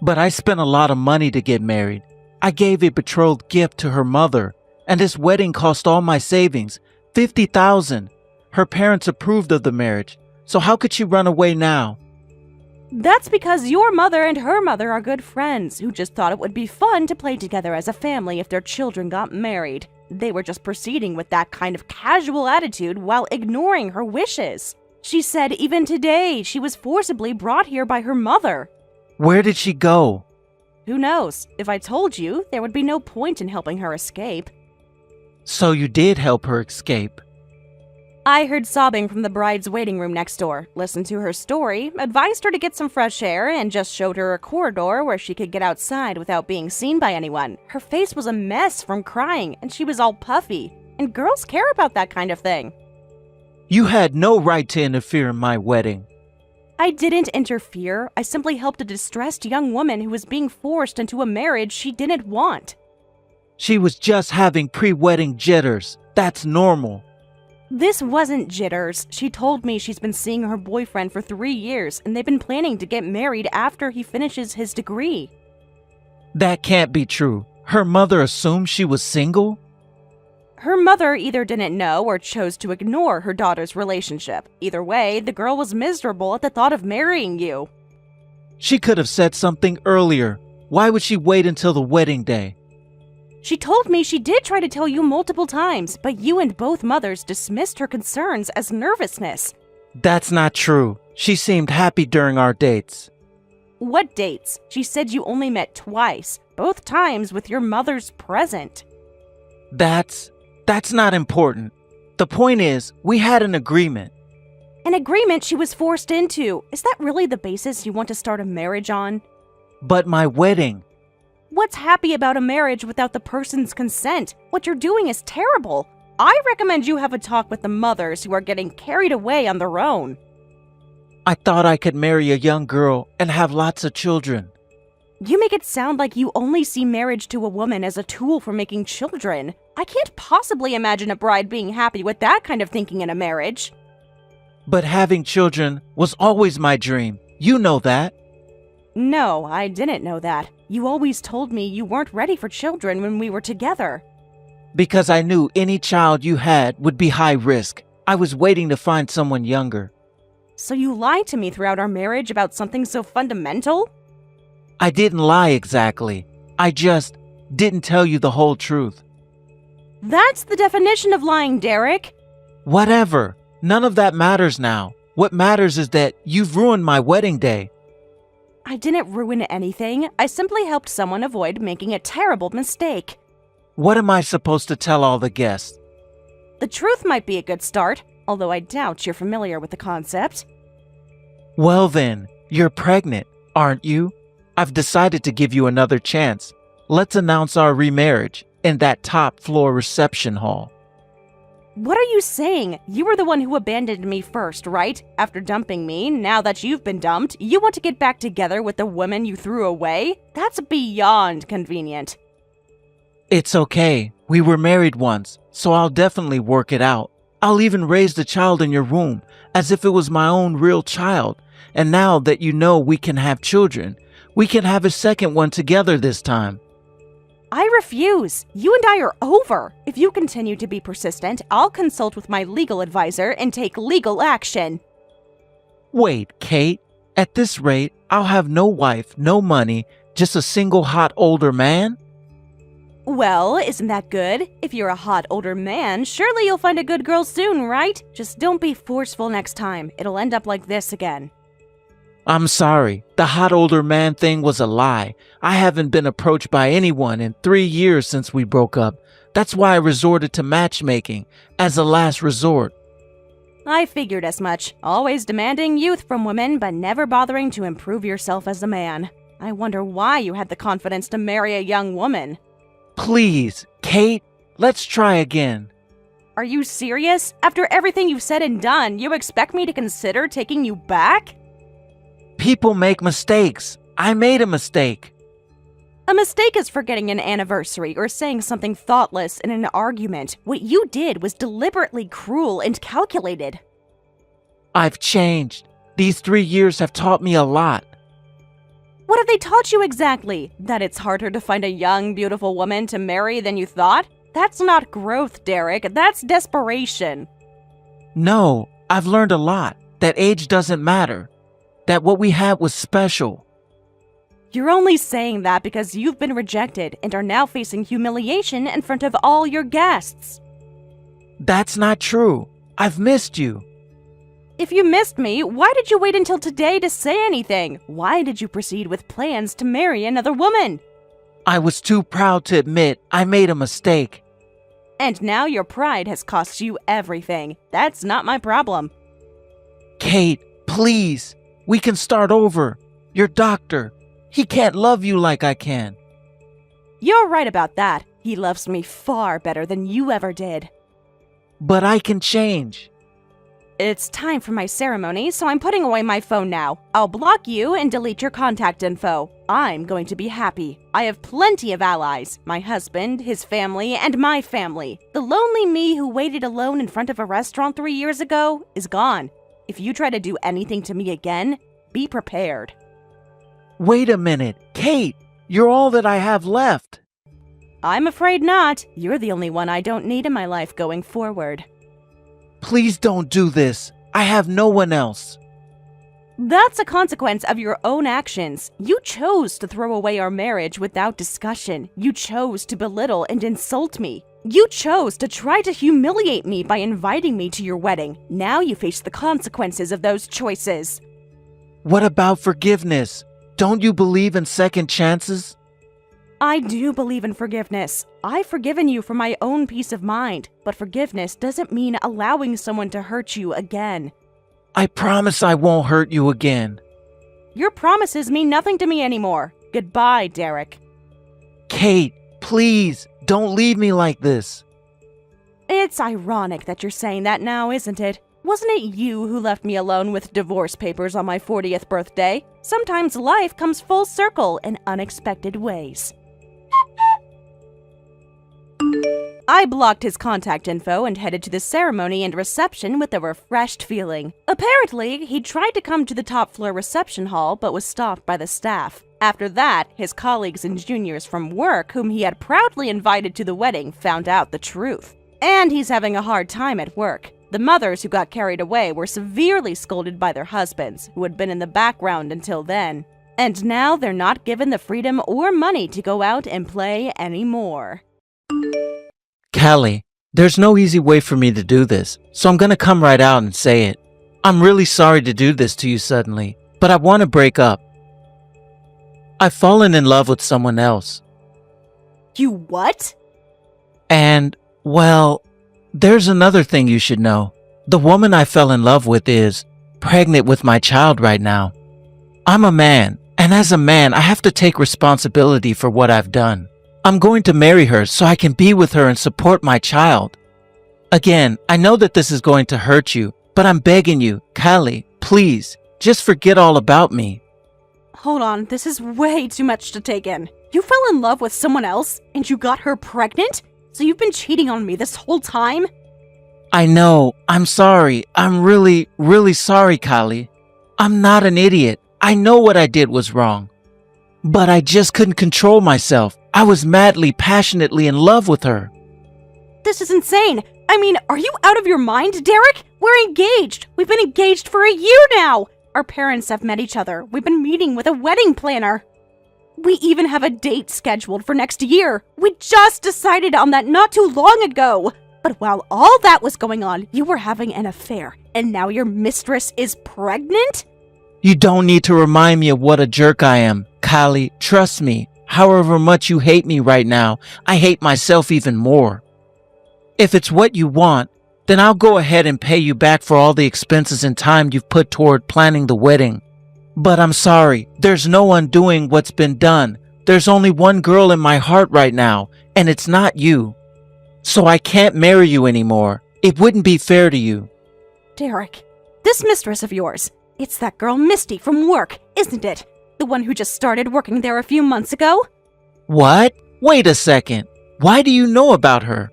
D: But I spent a lot of money to get married. I gave a betrothed gift to her mother, and this wedding cost all my savings, $50,000. Her parents approved of the marriage, so how could she run away now?
C: That's because your mother and her mother are good friends who just thought it would be fun to play together as a family if their children got married. They were just proceeding with that kind of casual attitude while ignoring her wishes. She said even today she was forcibly brought here by her mother.
D: Where did she go?
C: Who knows? If I told you, there would be no point in helping her escape.
D: So you did help her escape.
C: I heard sobbing from the bride's waiting room next door, listened to her story, advised her to get some fresh air, and just showed her a corridor where she could get outside without being seen by anyone. Her face was a mess from crying, and she was all puffy. And girls care about that kind of thing.
D: You had no right to interfere in my wedding.
C: I didn't interfere. I simply helped a distressed young woman who was being forced into a marriage she didn't want.
D: She was just having pre-wedding jitters. That's normal.
C: This wasn't jitters. She told me she's been seeing her boyfriend for 3 years, and they've been planning to get married after he finishes his degree.
D: That can't be true. Her mother assumed she was single?
C: Her mother either didn't know or chose to ignore her daughter's relationship. Either way, the girl was miserable at the thought of marrying you.
D: She could have said something earlier. Why would she wait until the wedding day?
C: She told me she did try to tell you multiple times, but you and both mothers dismissed her concerns as nervousness.
D: That's not true. She seemed happy during our dates.
C: What dates? She said you only met twice, both times with your mothers present.
D: That's not important. The point is, we had an agreement.
C: An agreement she was forced into. Is that really the basis you want to start a marriage on?
D: But my wedding.
C: What's happy about a marriage without the person's consent? What you're doing is terrible. I recommend you have a talk with the mothers who are getting carried away on their own.
D: I thought I could marry a young girl and have lots of children.
C: You make it sound like you only see marriage to a woman as a tool for making children. I can't possibly imagine a bride being happy with that kind of thinking in a marriage.
D: But having children was always my dream. You know that.
C: No, I didn't know that. You always told me you weren't ready for children when we were together.
D: Because I knew any child you had would be high risk. I was waiting to find someone younger.
C: So you lied to me throughout our marriage about something so fundamental?
D: I didn't lie exactly. I just didn't tell you the whole truth.
C: That's the definition of lying, Derek.
D: Whatever. None of that matters now. What matters is that you've ruined my wedding day.
C: I didn't ruin anything. I simply helped someone avoid making a terrible mistake.
D: What am I supposed to tell all the guests?
C: The truth might be a good start, although I doubt you're familiar with the concept.
D: Well then, you're pregnant, aren't you? I've decided to give you another chance. Let's announce our remarriage in that top floor reception hall.
C: What are you saying? You were the one who abandoned me first, right? After dumping me, now that you've been dumped, you want to get back together with the woman you threw away? That's beyond convenient.
D: It's okay. We were married once, so I'll definitely work it out. I'll even raise the child in your womb as if it was my own real child. And now that you know we can have children, we can have a second one together this time.
C: I refuse. You and I are over. If you continue to be persistent, I'll consult with my legal advisor and take legal action.
D: Wait, Kate. At this rate, I'll have no wife, no money, just a single hot older man?
C: Well, isn't that good? If you're a hot older man, surely you'll find a good girl soon, right? Just don't be forceful next time. It'll end up like this again.
D: I'm sorry. The hot older man thing was a lie. I haven't been approached by anyone in 3 years since we broke up. That's why I resorted to matchmaking as a last resort.
C: I figured as much. Always demanding youth from women, but never bothering to improve yourself as a man. I wonder why you had the confidence to marry a young woman.
D: Please, Kate, let's try again.
C: Are you serious? After everything you've said and done, you expect me to consider taking you back?
D: People make mistakes. I made a mistake.
C: A mistake is forgetting an anniversary or saying something thoughtless in an argument. What you did was deliberately cruel and calculated.
D: I've changed. These 3 years have taught me a lot.
C: What have they taught you exactly? That it's harder to find a young, beautiful woman to marry than you thought? That's not growth, Derek. That's desperation.
D: No, I've learned a lot. That age doesn't matter. That what we had was special.
C: You're only saying that because you've been rejected and are now facing humiliation in front of all your guests.
D: That's not true. I've missed you.
C: If you missed me, why did you wait until today to say anything? Why did you proceed with plans to marry another woman?
D: I was too proud to admit I made a mistake.
C: And now your pride has cost you everything. That's not my problem.
D: Kate, please. We can start over. Your doctor. He can't love you like I can.
C: You're right about that. He loves me far better than you ever did.
D: But I can change.
C: It's time for my ceremony, so I'm putting away my phone now. I'll block you and delete your contact info. I'm going to be happy. I have plenty of allies. My husband, his family, and my family. The lonely me who waited alone in front of a restaurant 3 years ago is gone. If you try to do anything to me again, be prepared.
D: Wait a minute. Kate, you're all that I have left.
C: I'm afraid not. You're the only one I don't need in my life going forward.
D: Please don't do this. I have no one else.
C: That's a consequence of your own actions. You chose to throw away our marriage without discussion. You chose to belittle and insult me. You chose to try to humiliate me by inviting me to your wedding. Now you face the consequences of those choices.
D: What about forgiveness? Don't you believe in second chances?
C: I do believe in forgiveness. I've forgiven you for my own peace of mind, but forgiveness doesn't mean allowing someone to hurt you again.
D: I promise I won't hurt you again.
C: Your promises mean nothing to me anymore. Goodbye, Derek.
D: Kate, please, don't leave me like this.
C: It's ironic that you're saying that now, isn't it? Wasn't it you who left me alone with divorce papers on my 40th birthday? Sometimes life comes full circle in unexpected ways. I blocked his contact info and headed to the ceremony and reception with a refreshed feeling. Apparently, he tried to come to the top floor reception hall but was stopped by the staff. After that, his colleagues and juniors from work, whom he had proudly invited to the wedding, found out the truth. And he's having a hard time at work. The mothers who got carried away were severely scolded by their husbands, who had been in the background until then. And now they're not given the freedom or money to go out and play anymore.
D: Callie, there's no easy way for me to do this, so I'm gonna come right out and say it. I'm really sorry to do this to you suddenly, but I want to break up. I've fallen in love with someone else.
C: You what?
D: And, well, there's another thing you should know. The woman I fell in love with is pregnant with my child right now. I'm a man, and as a man, I have to take responsibility for what I've done. I'm going to marry her so I can be with her and support my child. Again, I know that this is going to hurt you, but I'm begging you, Callie, please, just forget all about me.
C: Hold on, this is way too much to take in. You fell in love with someone else, and you got her pregnant? So you've been cheating on me this whole time?
D: I know, I'm sorry. I'm really, really sorry, Callie. I'm not an idiot. I know what I did was wrong. But I just couldn't control myself. I was madly, passionately in love with her.
C: This is insane. I mean, are you out of your mind, Derek? We're engaged. We've been engaged for a year now. Our parents have met each other. We've been meeting with a wedding planner. We even have a date scheduled for next year. We just decided on that not too long ago. But while all that was going on, you were having an affair. And now your mistress is pregnant?
D: You don't need to remind me of what a jerk I am. Callie, trust me. However much you hate me right now, I hate myself even more. If it's what you want, then I'll go ahead and pay you back for all the expenses and time you've put toward planning the wedding. But I'm sorry, there's no undoing what's been done. There's only one girl in my heart right now, and it's not you. So I can't marry you anymore. It wouldn't be fair to you.
C: Derek, this mistress of yours, it's that girl Misty from work, isn't it? The one who just started working there a few months ago?
D: What? Wait a second. Why do you know about her?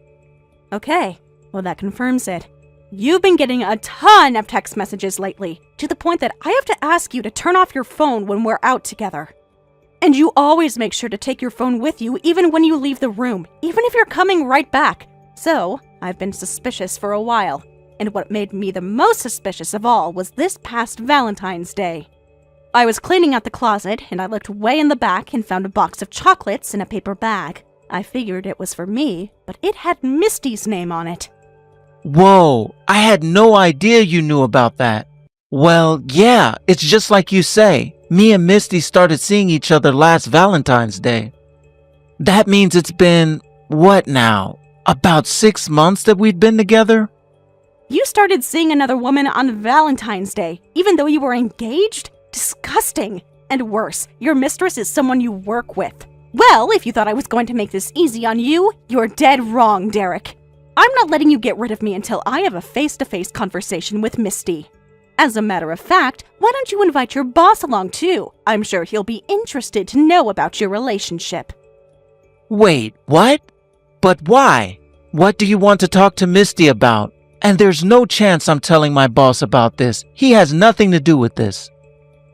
C: Okay, well that confirms it. You've been getting a ton of text messages lately, to the point that I have to ask you to turn off your phone when we're out together. And you always make sure to take your phone with you even when you leave the room, even if you're coming right back. So, I've been suspicious for a while. And what made me the most suspicious of all was this past Valentine's Day. I was cleaning out the closet, and I looked way in the back and found a box of chocolates in a paper bag. I figured it was for me, but it had Misty's name on it.
D: Whoa, I had no idea you knew about that. Well, yeah, it's just like you say. Me and Misty started seeing each other last Valentine's Day. That means it's been, what now? About 6 months that we'd been together?
C: You started seeing another woman on Valentine's Day, even though you were engaged? Disgusting. And worse, your mistress is someone you work with. Well, if you thought I was going to make this easy on you, you're dead wrong, Derek. I'm not letting you get rid of me until I have a face-to-face conversation with Misty. As a matter of fact, why don't you invite your boss along too? I'm sure he'll be interested to know about your relationship.
D: Wait, what? But why? What do you want to talk to Misty about? And there's no chance I'm telling my boss about this. He has nothing to do with this.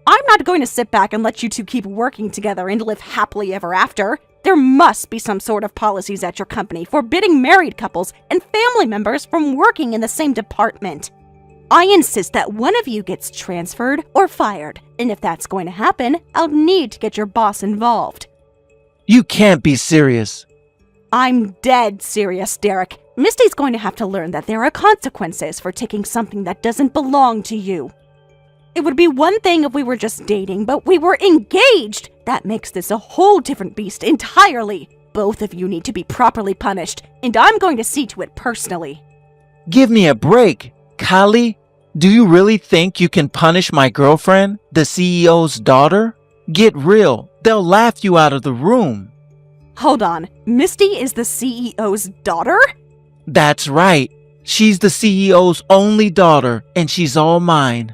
C: I'm not going to sit back and let you two keep working together and live happily ever after. There must be some sort of policies at your company forbidding married couples and family members from working in the same department.
A: I insist that one of you gets transferred or fired, and if that's going to happen, I'll need to get your boss involved.
D: You can't be serious.
A: I'm dead serious, Derek. Misty's going to have to learn that there are consequences for taking something that doesn't belong to you. It would be one thing if we were just dating, but we were engaged! That makes this a whole different beast entirely. Both of you need to be properly punished, and I'm going to see to it personally.
D: Give me a break. Kali, do you really think you can punish my girlfriend, the CEO's daughter? Get real. They'll laugh you out of the room.
A: Hold on, Misty is the CEO's daughter?
D: That's right. She's the CEO's only daughter, and she's all mine.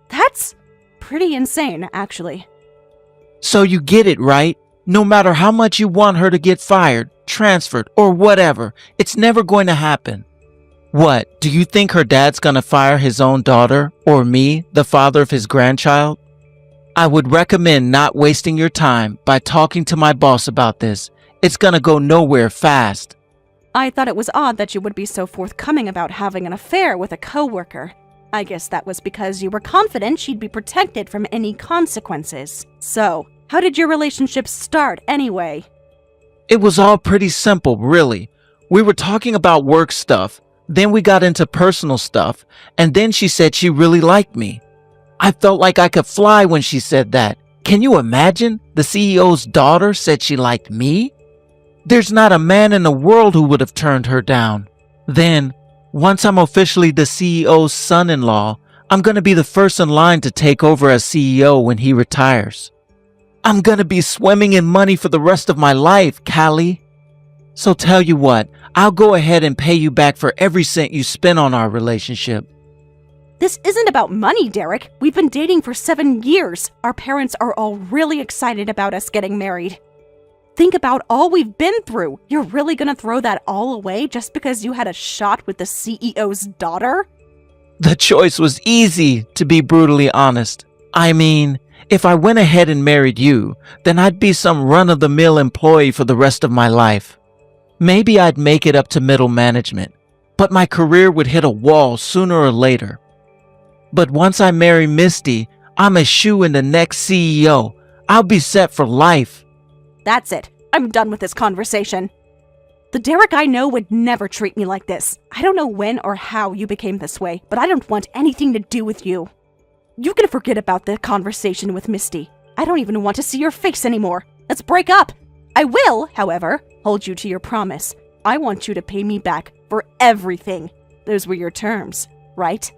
A: That's pretty insane, actually.
D: So you get it, right? No matter how much you want her to get fired, transferred, or whatever, it's never going to happen. What, do you think her dad's gonna fire his own daughter, or me, the father of his grandchild? I would recommend not wasting your time by talking to my boss about this. It's gonna go nowhere fast.
A: I thought it was odd that you would be so forthcoming about having an affair with a coworker. I guess that was because you were confident she'd be protected from any consequences. So, how did your relationship start anyway?
D: It was all pretty simple, really. We were talking about work stuff, then we got into personal stuff, and then she said she really liked me. I felt like I could fly when she said that. Can you imagine? The CEO's daughter said she liked me? There's not a man in the world who would have turned her down. Then, once I'm officially the CEO's son-in-law, I'm gonna be the first in line to take over as CEO when he retires. I'm gonna be swimming in money for the rest of my life, Kali. So tell you what, I'll go ahead and pay you back for every cent you spent on our relationship.
A: This isn't about money, Derek. We've been dating for 7 years. Our parents are all really excited about us getting married. Think about all we've been through. You're really gonna throw that all away just because you had a shot with the CEO's daughter?
D: The choice was easy, to be brutally honest. I mean, if I went ahead and married you, then I'd be some run-of-the-mill employee for the rest of my life. Maybe I'd make it up to middle management, but my career would hit a wall sooner or later. But once I marry Misty, I'm a shoe in the next CEO. I'll be set for life.
A: That's it. I'm done with this conversation. The Derek I know would never treat me like this. I don't know when or how you became this way, but I don't want anything to do with you. You can forget about the conversation with Misty. I don't even want to see your face anymore. Let's break up. I will, however, hold you to your promise. I want you to pay me back for everything. Those were your terms, right?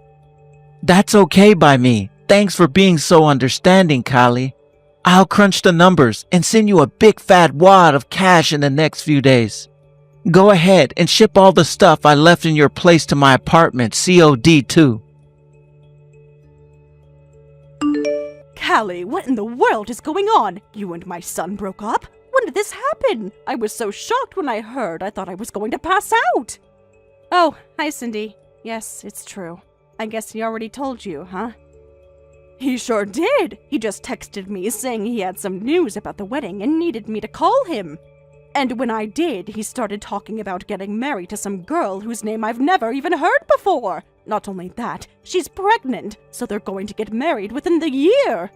D: That's okay by me. Thanks for being so understanding, Kali. I'll crunch the numbers and send you a big fat wad of cash in the next few days. Go ahead and ship all the stuff I left in your place to my apartment, COD too.
A: Callie, what in the world is going on? You and my son broke up? When did this happen? I was so shocked when I heard. I thought I was going to pass out. Oh, hi, Cindy. Yes, it's true. I guess he already told you, huh? He sure did. He just texted me saying he had some news about the wedding and needed me to call him. And when I did, he started talking about getting married to some girl whose name I've never even heard before. Not only that, she's pregnant, so they're going to get married within the year.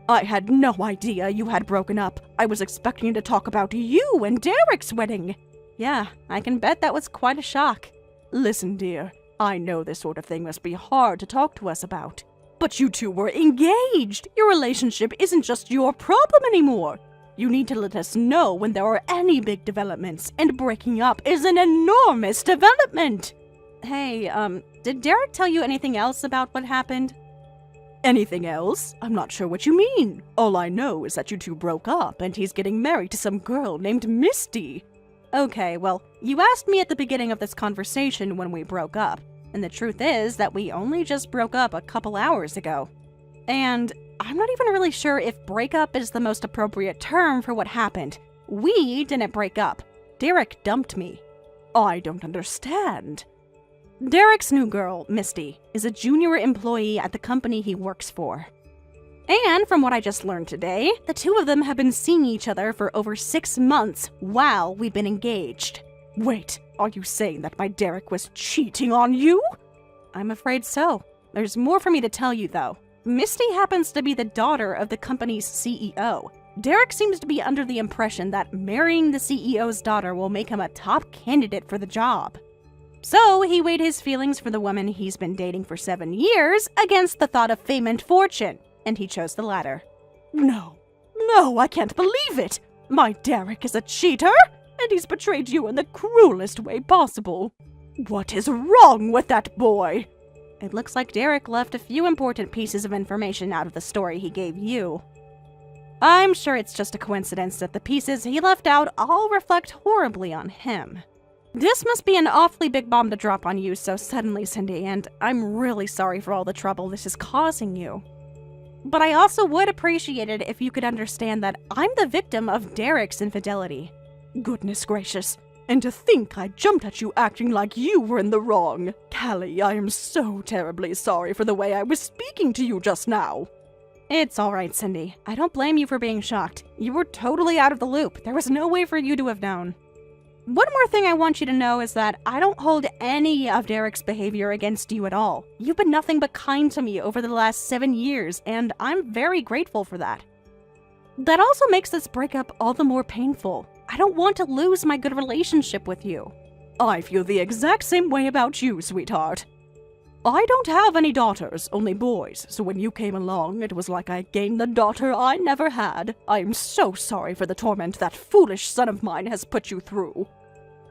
A: I had no idea you had broken up. I was expecting to talk about you and Derek's wedding. Yeah, I can bet that was quite a shock. Listen, dear, I know this sort of thing must be hard to talk to us about. But you two were engaged. Your relationship isn't just your problem anymore. You need to let us know when there are any big developments, and breaking up is an enormous development. Hey, did Derek tell you anything else about what happened? Anything else? I'm not sure what you mean. All I know is that you two broke up, and he's getting married to some girl named Misty. Okay, well, you asked me at the beginning of this conversation when we broke up, and the truth is that we only just broke up a couple hours ago. And I'm not even really sure if breakup is the most appropriate term for what happened. We didn't break up. Derek dumped me. I don't understand. Derek's new girl, Misty, is a junior employee at the company he works for. And from what I just learned today, the two of them have been seeing each other for over 6 months while we've been engaged. Wait, are you saying that my Derek was cheating on you?
C: I'm afraid so. There's more for me to tell you, though. Misty happens to be the daughter of the company's CEO. Derek seems to be under the impression that marrying the CEO's daughter will make him a top candidate for the job. So he weighed his feelings for the woman he's been dating for 7 years against the thought of fame and fortune, and he chose the latter. No, I can't believe it! My Derek is a cheater, and he's betrayed you in the cruelest way possible. What is wrong with that boy? It looks like Derek left a few important pieces of information out of the story he gave you. I'm sure it's just a coincidence that the pieces he left out all reflect horribly on him. This must be an awfully big bomb to drop on you so suddenly, Cindy, and I'm really sorry for all the trouble this is causing you. But I also would appreciate it if you could understand that I'm the victim of Derek's infidelity. Goodness gracious. And to think I jumped at you acting like you were in the wrong. Callie, I am so terribly sorry for the way I was speaking to you just now. It's all right, Cindy. I don't blame you for being shocked. You were totally out of the loop. There was no way for you to have known. One more thing I want you to know is that I don't hold any of Derek's behavior against you at all. You've been nothing but kind to me over the last 7 years, and I'm very grateful for that. That also makes this breakup all the more painful. I don't want to lose my good relationship with you. I feel the exact same way about you, sweetheart. I don't have any daughters, only boys, so when you came along, it was like I gained the daughter I never had. I am so sorry for the torment that foolish son of mine has put you through.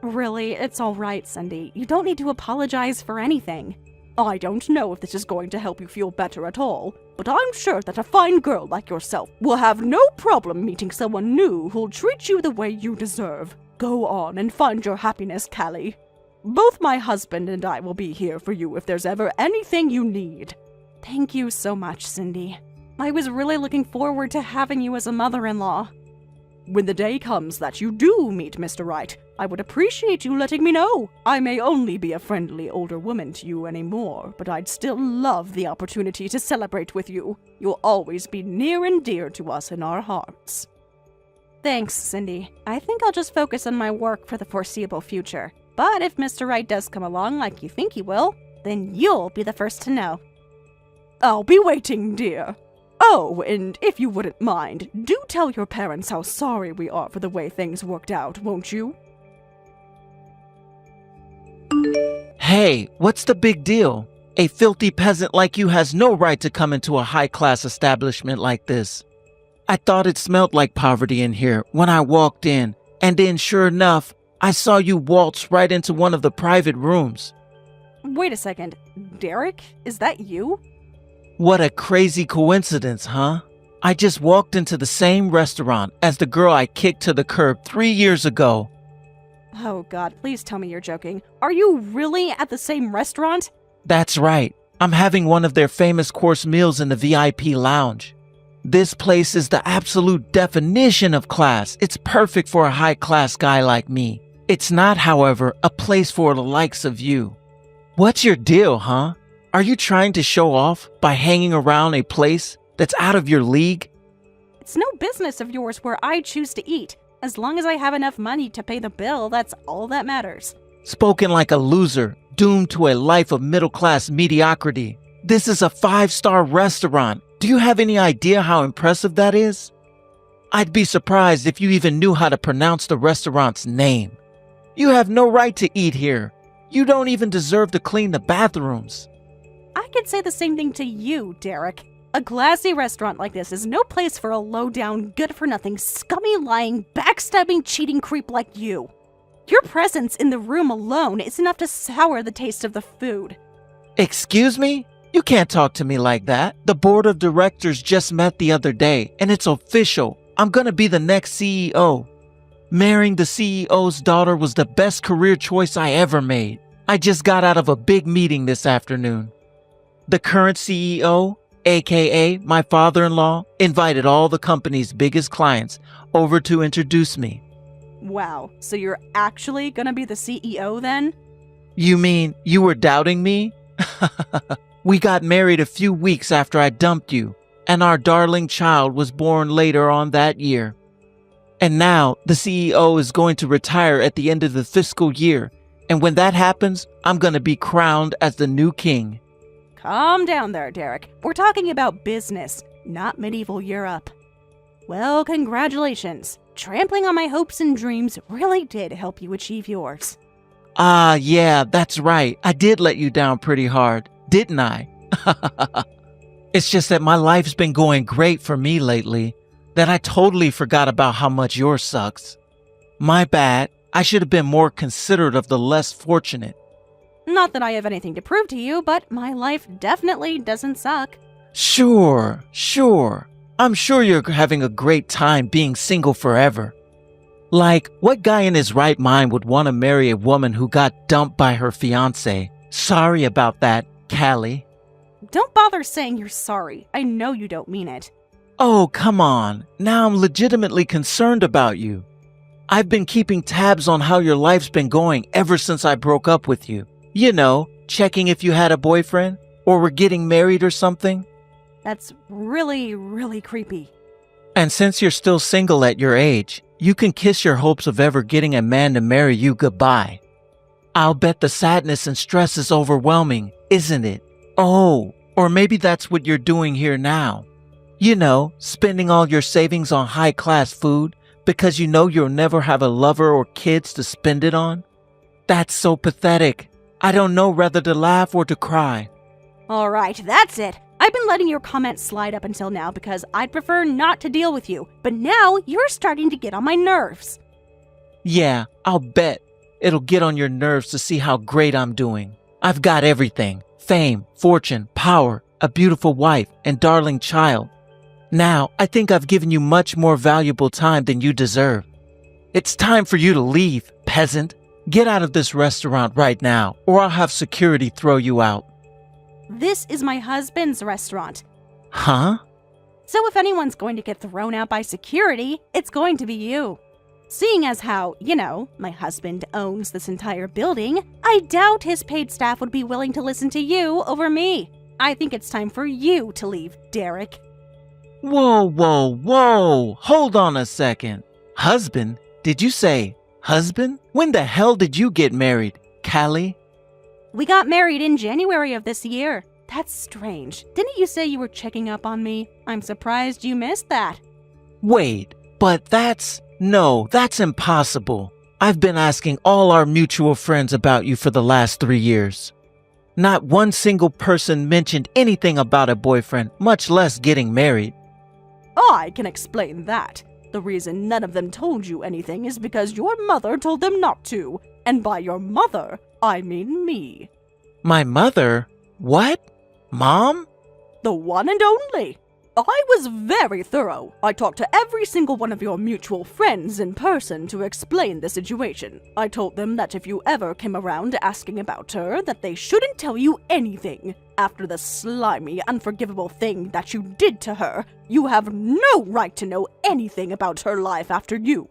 C: Really, it's all right, Cindy. You don't need to apologize for anything. I don't know if this is going to help you feel better at all, but I'm sure that a fine girl like yourself will have no problem meeting someone new who'll treat you the way you deserve. Go on and find your happiness, Callie. Both my husband and I will be here for you if there's ever anything you need. Thank you so much, Cindy. I was really looking forward to having you as a mother-in-law. When the day comes that you do meet Mr. Wright, I would appreciate you letting me know. I may only be a friendly older woman to you anymore, but I'd still love the opportunity to celebrate with you. You'll always be near and dear to us in our hearts. Thanks, Cindy. I think I'll just focus on my work for the foreseeable future. But if Mr. Wright does come along like you think he will, then you'll be the first to know. I'll be waiting, dear. Oh, and if you wouldn't mind, do tell your parents how sorry we are for the way things worked out, won't you?
D: Hey, what's the big deal? A filthy peasant like you has no right to come into a high-class establishment like this. I thought it smelled like poverty in here when I walked in, and then sure enough, I saw you waltz right into one of the private rooms.
C: Wait a second. Derek? Is that you?
D: What a crazy coincidence, huh? I just walked into the same restaurant as the girl I kicked to the curb 3 years ago.
C: Oh God, please tell me you're joking. Are you really at the same restaurant?
D: That's right. I'm having one of their famous course meals in the VIP lounge. This place is the absolute definition of class. It's perfect for a high-class guy like me. It's not, however, a place for the likes of you. What's your deal, huh? Are you trying to show off by hanging around a place that's out of your league?
C: It's no business of yours where I choose to eat. As long as I have enough money to pay the bill, that's all that matters.
D: Spoken like a loser, doomed to a life of middle-class mediocrity. This is a 5-star restaurant. Do you have any idea how impressive that is? I'd be surprised if you even knew how to pronounce the restaurant's name. You have no right to eat here. You don't even deserve to clean the bathrooms.
C: I could say the same thing to you, Derek. A classy restaurant like this is no place for a low-down, good-for-nothing, scummy, lying, backstabbing, cheating creep like you. Your presence in the room alone is enough to sour the taste of the food.
D: Excuse me? You can't talk to me like that. The board of directors just met the other day, and it's official. I'm gonna be the next CEO. Marrying the CEO's daughter was the best career choice I ever made. I just got out of a big meeting this afternoon. The current CEO, aka my father-in-law, invited all the company's biggest clients over to introduce me.
C: Wow, so you're actually gonna be the CEO then?
D: You mean you were doubting me? We got married a few weeks after I dumped you, and our darling child was born later on that year. And now the CEO is going to retire at the end of the fiscal year, And when that happens, I'm gonna be crowned as the new king.
C: Calm down there, Derek. We're talking about business, not medieval Europe. Well, congratulations. Trampling on my hopes and dreams really did help you achieve yours.
D: Ah, yeah, that's right. I did let you down pretty hard, didn't I? It's just that my life's been going great for me lately, that I totally forgot about how much yours sucks. My bad. I should have been more considerate of the less fortunate.
C: Not that I have anything to prove to you, but my life definitely doesn't suck.
D: Sure. I'm sure you're having a great time being single forever. Like, what guy in his right mind would want to marry a woman who got dumped by her fiancé? Sorry about that, Callie.
C: Don't bother saying you're sorry. I know you don't mean it.
D: Oh, come on. Now I'm legitimately concerned about you. I've been keeping tabs on how your life's been going ever since I broke up with you. You know, checking if you had a boyfriend or were getting married or something.
C: That's really, really creepy.
D: And since you're still single at your age, you can kiss your hopes of ever getting a man to marry you goodbye. I'll bet the sadness and stress is overwhelming, isn't it? Oh, or maybe that's what you're doing here now. You know, spending all your savings on high-class food because you know you'll never have a lover or kids to spend it on? That's so pathetic. I don't know whether to laugh or to cry.
C: All right, that's it. I've been letting your comments slide up until now because I'd prefer not to deal with you, but now you're starting to get on my nerves.
D: Yeah, I'll bet. It'll get on your nerves to see how great I'm doing. I've got everything. Fame, fortune, power, a beautiful wife, and darling child. Now, I think I've given you much more valuable time than you deserve. It's time for you to leave, peasant. Get out of this restaurant right now, or I'll have security throw you out.
C: This is my husband's restaurant.
D: Huh?
C: So if anyone's going to get thrown out by security, it's going to be you. Seeing as how, my husband owns this entire building, I doubt his paid staff would be willing to listen to you over me. I think it's time for you to leave, Derek.
D: Whoa. Hold on a second. Husband? Did you say husband? When the hell did you get married, Callie?
C: We got married in January of this year. That's strange. Didn't you say you were checking up on me? I'm surprised you missed that.
D: Wait, but that's impossible. I've been asking all our mutual friends about you for the last 3 years. Not one single person mentioned anything about a boyfriend, much less getting married.
C: I can explain that. The reason none of them told you anything is because your mother told them not to. And by your mother, I mean me.
D: My mother? What? Mom?
C: The one and only. I was very thorough. I talked to every single one of your mutual friends in person to explain the situation. I told them that if you ever came around asking about her, that they shouldn't tell you anything. After the slimy, unforgivable thing that you did to her, you have no right to know anything about her life after you.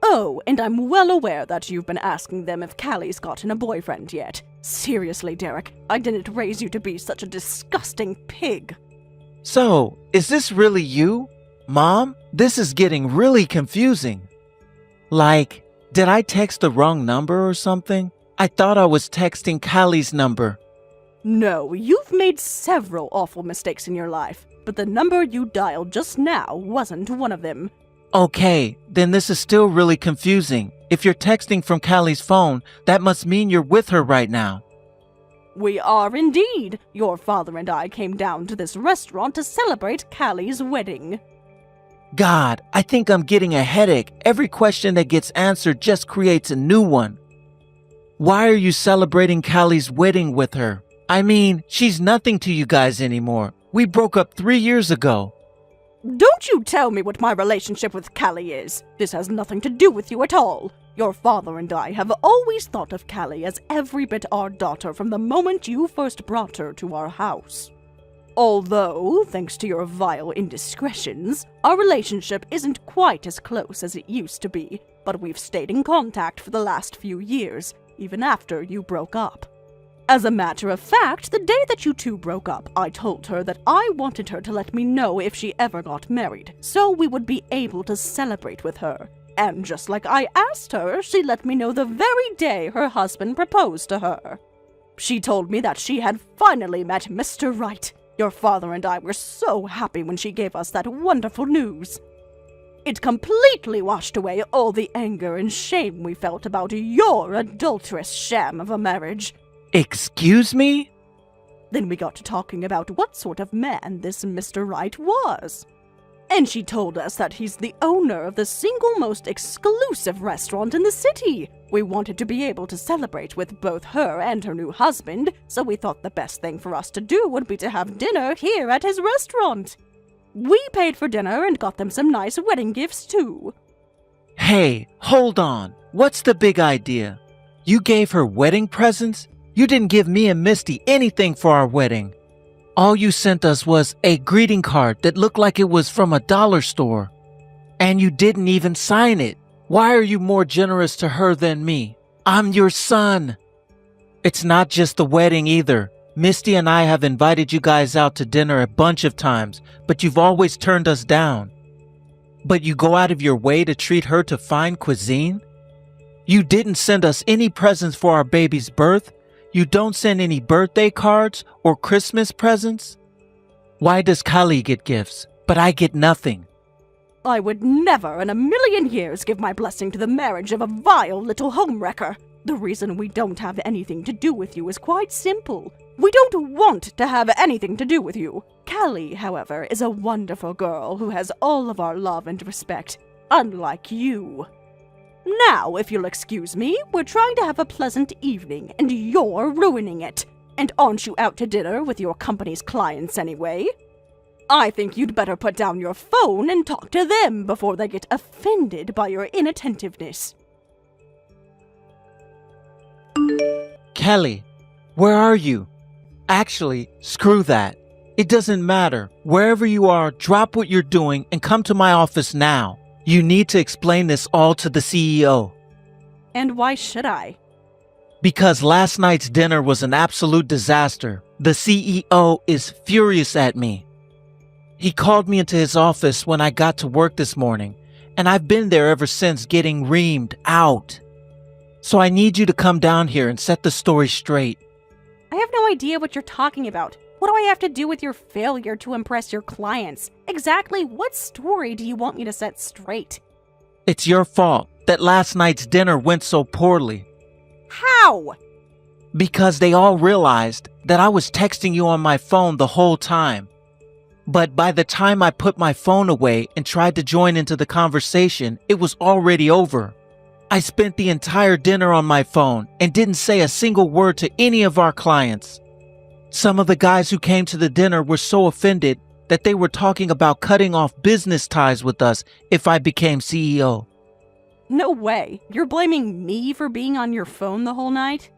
C: Oh, and I'm well aware that you've been asking them if Callie's gotten a boyfriend yet. Seriously, Derek, I didn't raise you to be such a disgusting pig.
D: So, is this really you? Mom, this is getting really confusing. Like, did I text the wrong number or something? I thought I was texting Callie's number.
C: No, you've made several awful mistakes in your life, but the number you dialed just now wasn't one of them.
D: Okay, then this is still really confusing. If you're texting from Callie's phone, that must mean you're with her right now.
C: We are indeed. Your father and I came down to this restaurant to celebrate Callie's wedding.
D: God, I think I'm getting a headache. Every question that gets answered just creates a new one. Why are you celebrating Callie's wedding with her? I mean, she's nothing to you guys anymore. We broke up 3 years ago.
C: Don't you tell me what my relationship with Callie is. This has nothing to do with you at all. Your father and I have always thought of Callie as every bit our daughter from the moment you first brought her to our house. Although, thanks to your vile indiscretions, our relationship isn't quite as close as it used to be, but we've stayed in contact for the last few years, even after you broke up. As a matter of fact, the day that you two broke up, I told her that I wanted her to let me know if she ever got married, so we would be able to celebrate with her. And just like I asked her, she let me know the very day her husband proposed to her. She told me that she had finally met Mr. Right. Your father and I were so happy when she gave us that wonderful news. It completely washed away all the anger and shame we felt about your adulterous sham of a marriage.
D: Excuse me?
C: Then we got to talking about what sort of man this Mr. Right was. And she told us that he's the owner of the single most exclusive restaurant in the city. We wanted to be able to celebrate with both her and her new husband, so we thought the best thing for us to do would be to have dinner here at his restaurant. We paid for dinner and got them some nice wedding gifts too.
D: Hey, hold on. What's the big idea? You gave her wedding presents? You didn't give me and Misty anything for our wedding. All you sent us was a greeting card that looked like it was from a dollar store. And you didn't even sign it. Why are you more generous to her than me? I'm your son. It's not just the wedding either. Misty and I have invited you guys out to dinner a bunch of times, but you've always turned us down. But you go out of your way to treat her to fine cuisine? You didn't send us any presents for our baby's birth. You don't send any birthday cards or Christmas presents? Why does Kali get gifts, but I get nothing?
C: I would never in a million years give my blessing to the marriage of a vile little homewrecker. The reason we don't have anything to do with you is quite simple. We don't want to have anything to do with you. Kali, however, is a wonderful girl who has all of our love and respect, unlike you. Now, if you'll excuse me, we're trying to have a pleasant evening, and you're ruining it. And aren't you out to dinner with your company's clients anyway? I think you'd better put down your phone and talk to them before they get offended by your inattentiveness.
D: Kelly, where are you? Actually, screw that. It doesn't matter. Wherever you are, drop what you're doing and come to my office now. You need to explain this all to the CEO.
C: And why should I?
D: Because last night's dinner was an absolute disaster. The CEO is furious at me. He called me into his office when I got to work this morning, and I've been there ever since getting reamed out. So I need you to come down here and set the story straight.
A: I have no idea what you're talking about. What do I have to do with your failure to impress your clients? Exactly what story do you want me to set straight?
D: It's your fault that last night's dinner went so poorly.
A: How?
D: Because they all realized that I was texting you on my phone the whole time. But by the time I put my phone away and tried to join into the conversation, it was already over. I spent the entire dinner on my phone and didn't say a single word to any of our clients. Some of the guys who came to the dinner were so offended that they were talking about cutting off business ties with us if I became CEO.
C: No way. You're blaming me for being on your phone the whole night?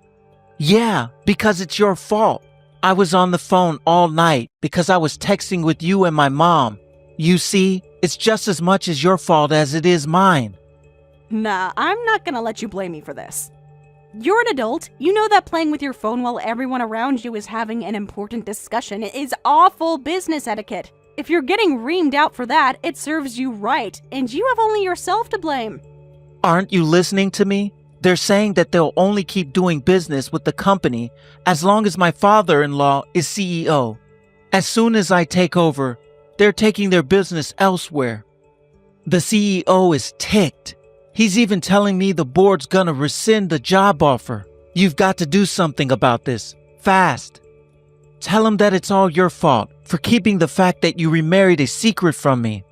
D: Yeah, because it's your fault. I was on the phone all night because I was texting with you and my mom. You see, it's just as much as your fault as it is mine.
C: Nah, I'm not gonna let you blame me for this.
A: You're an adult. You know that playing with your phone while everyone around you is having an important discussion is awful business etiquette. If you're getting reamed out for that, it serves you right, and you have only yourself to blame.
D: Aren't you listening to me? They're saying that they'll only keep doing business with the company as long as my father-in-law is CEO. As soon as I take over, they're taking their business elsewhere. The CEO is ticked. He's even telling me the board's gonna rescind the job offer. You've got to do something about this, fast. Tell him that it's all your fault for keeping the fact that you remarried a secret from me.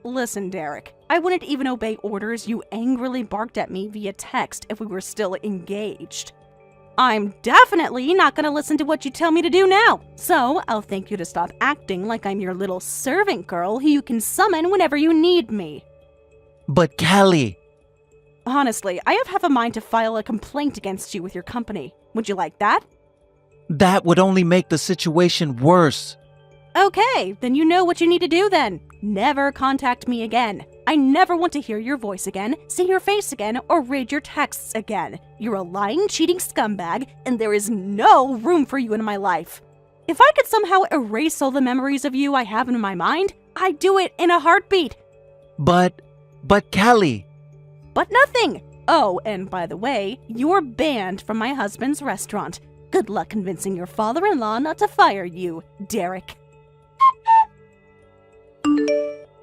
C: Listen, Derek, I wouldn't even obey orders you angrily barked at me via text if we were still engaged.
A: I'm definitely not going to listen to what you tell me to do now. So I'll thank you to stop acting like I'm your little servant girl who you can summon whenever you need me.
D: But Callie...
C: Honestly, I have half a mind to file a complaint against you with your company. Would you like that?
D: That would only make the situation worse.
A: Okay, then you know what you need to do then. Never contact me again. I never want to hear your voice again, see your face again, or read your texts again. You're a lying, cheating scumbag, and there is no room for you in my life. If I could somehow erase all the memories of you I have in my mind, I'd do it in a heartbeat.
D: But Callie,
C: but nothing. Oh, and by the way, you're banned from my husband's restaurant. Good luck convincing your father-in-law not to fire you, Derek.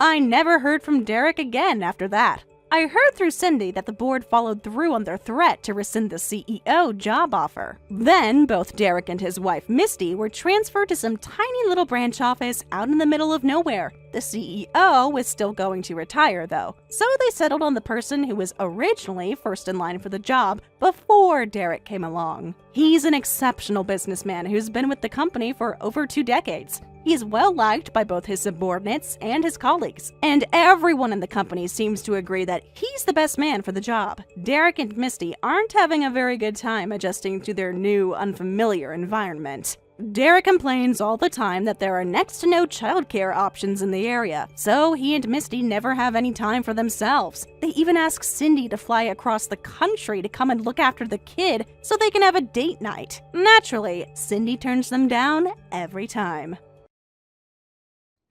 C: I never heard from Derek again after that. I heard through Cindy that the board followed through on their threat to rescind the CEO job offer. Then, both Derek and his wife Misty were transferred to some tiny little branch office out in the middle of nowhere. The CEO was still going to retire, though, so they settled on the person who was originally first in line for the job before Derek came along. He's an exceptional businessman who's been with the company for over 2 decades. He's well liked by both his subordinates and his colleagues, and everyone in the company seems to agree that he's the best man for the job. Derek and Misty aren't having a very good time adjusting to their new, unfamiliar environment. Derek complains all the time that there are next to no childcare options in the area, so he and Misty never have any time for themselves. They even ask Cindy to fly across the country to come and look after the kid so they can have a date night. Naturally, Cindy turns them down every time.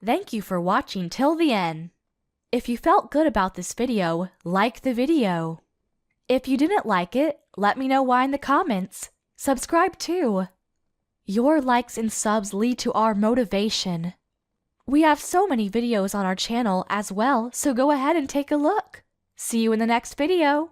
E: Thank you for watching till the end. If you felt good about this video, like the video. If you didn't like it, let me know why in the comments. Subscribe too. Your likes and subs lead to our motivation. We have so many videos on our channel as well, so go ahead and take a look. See you in the next video.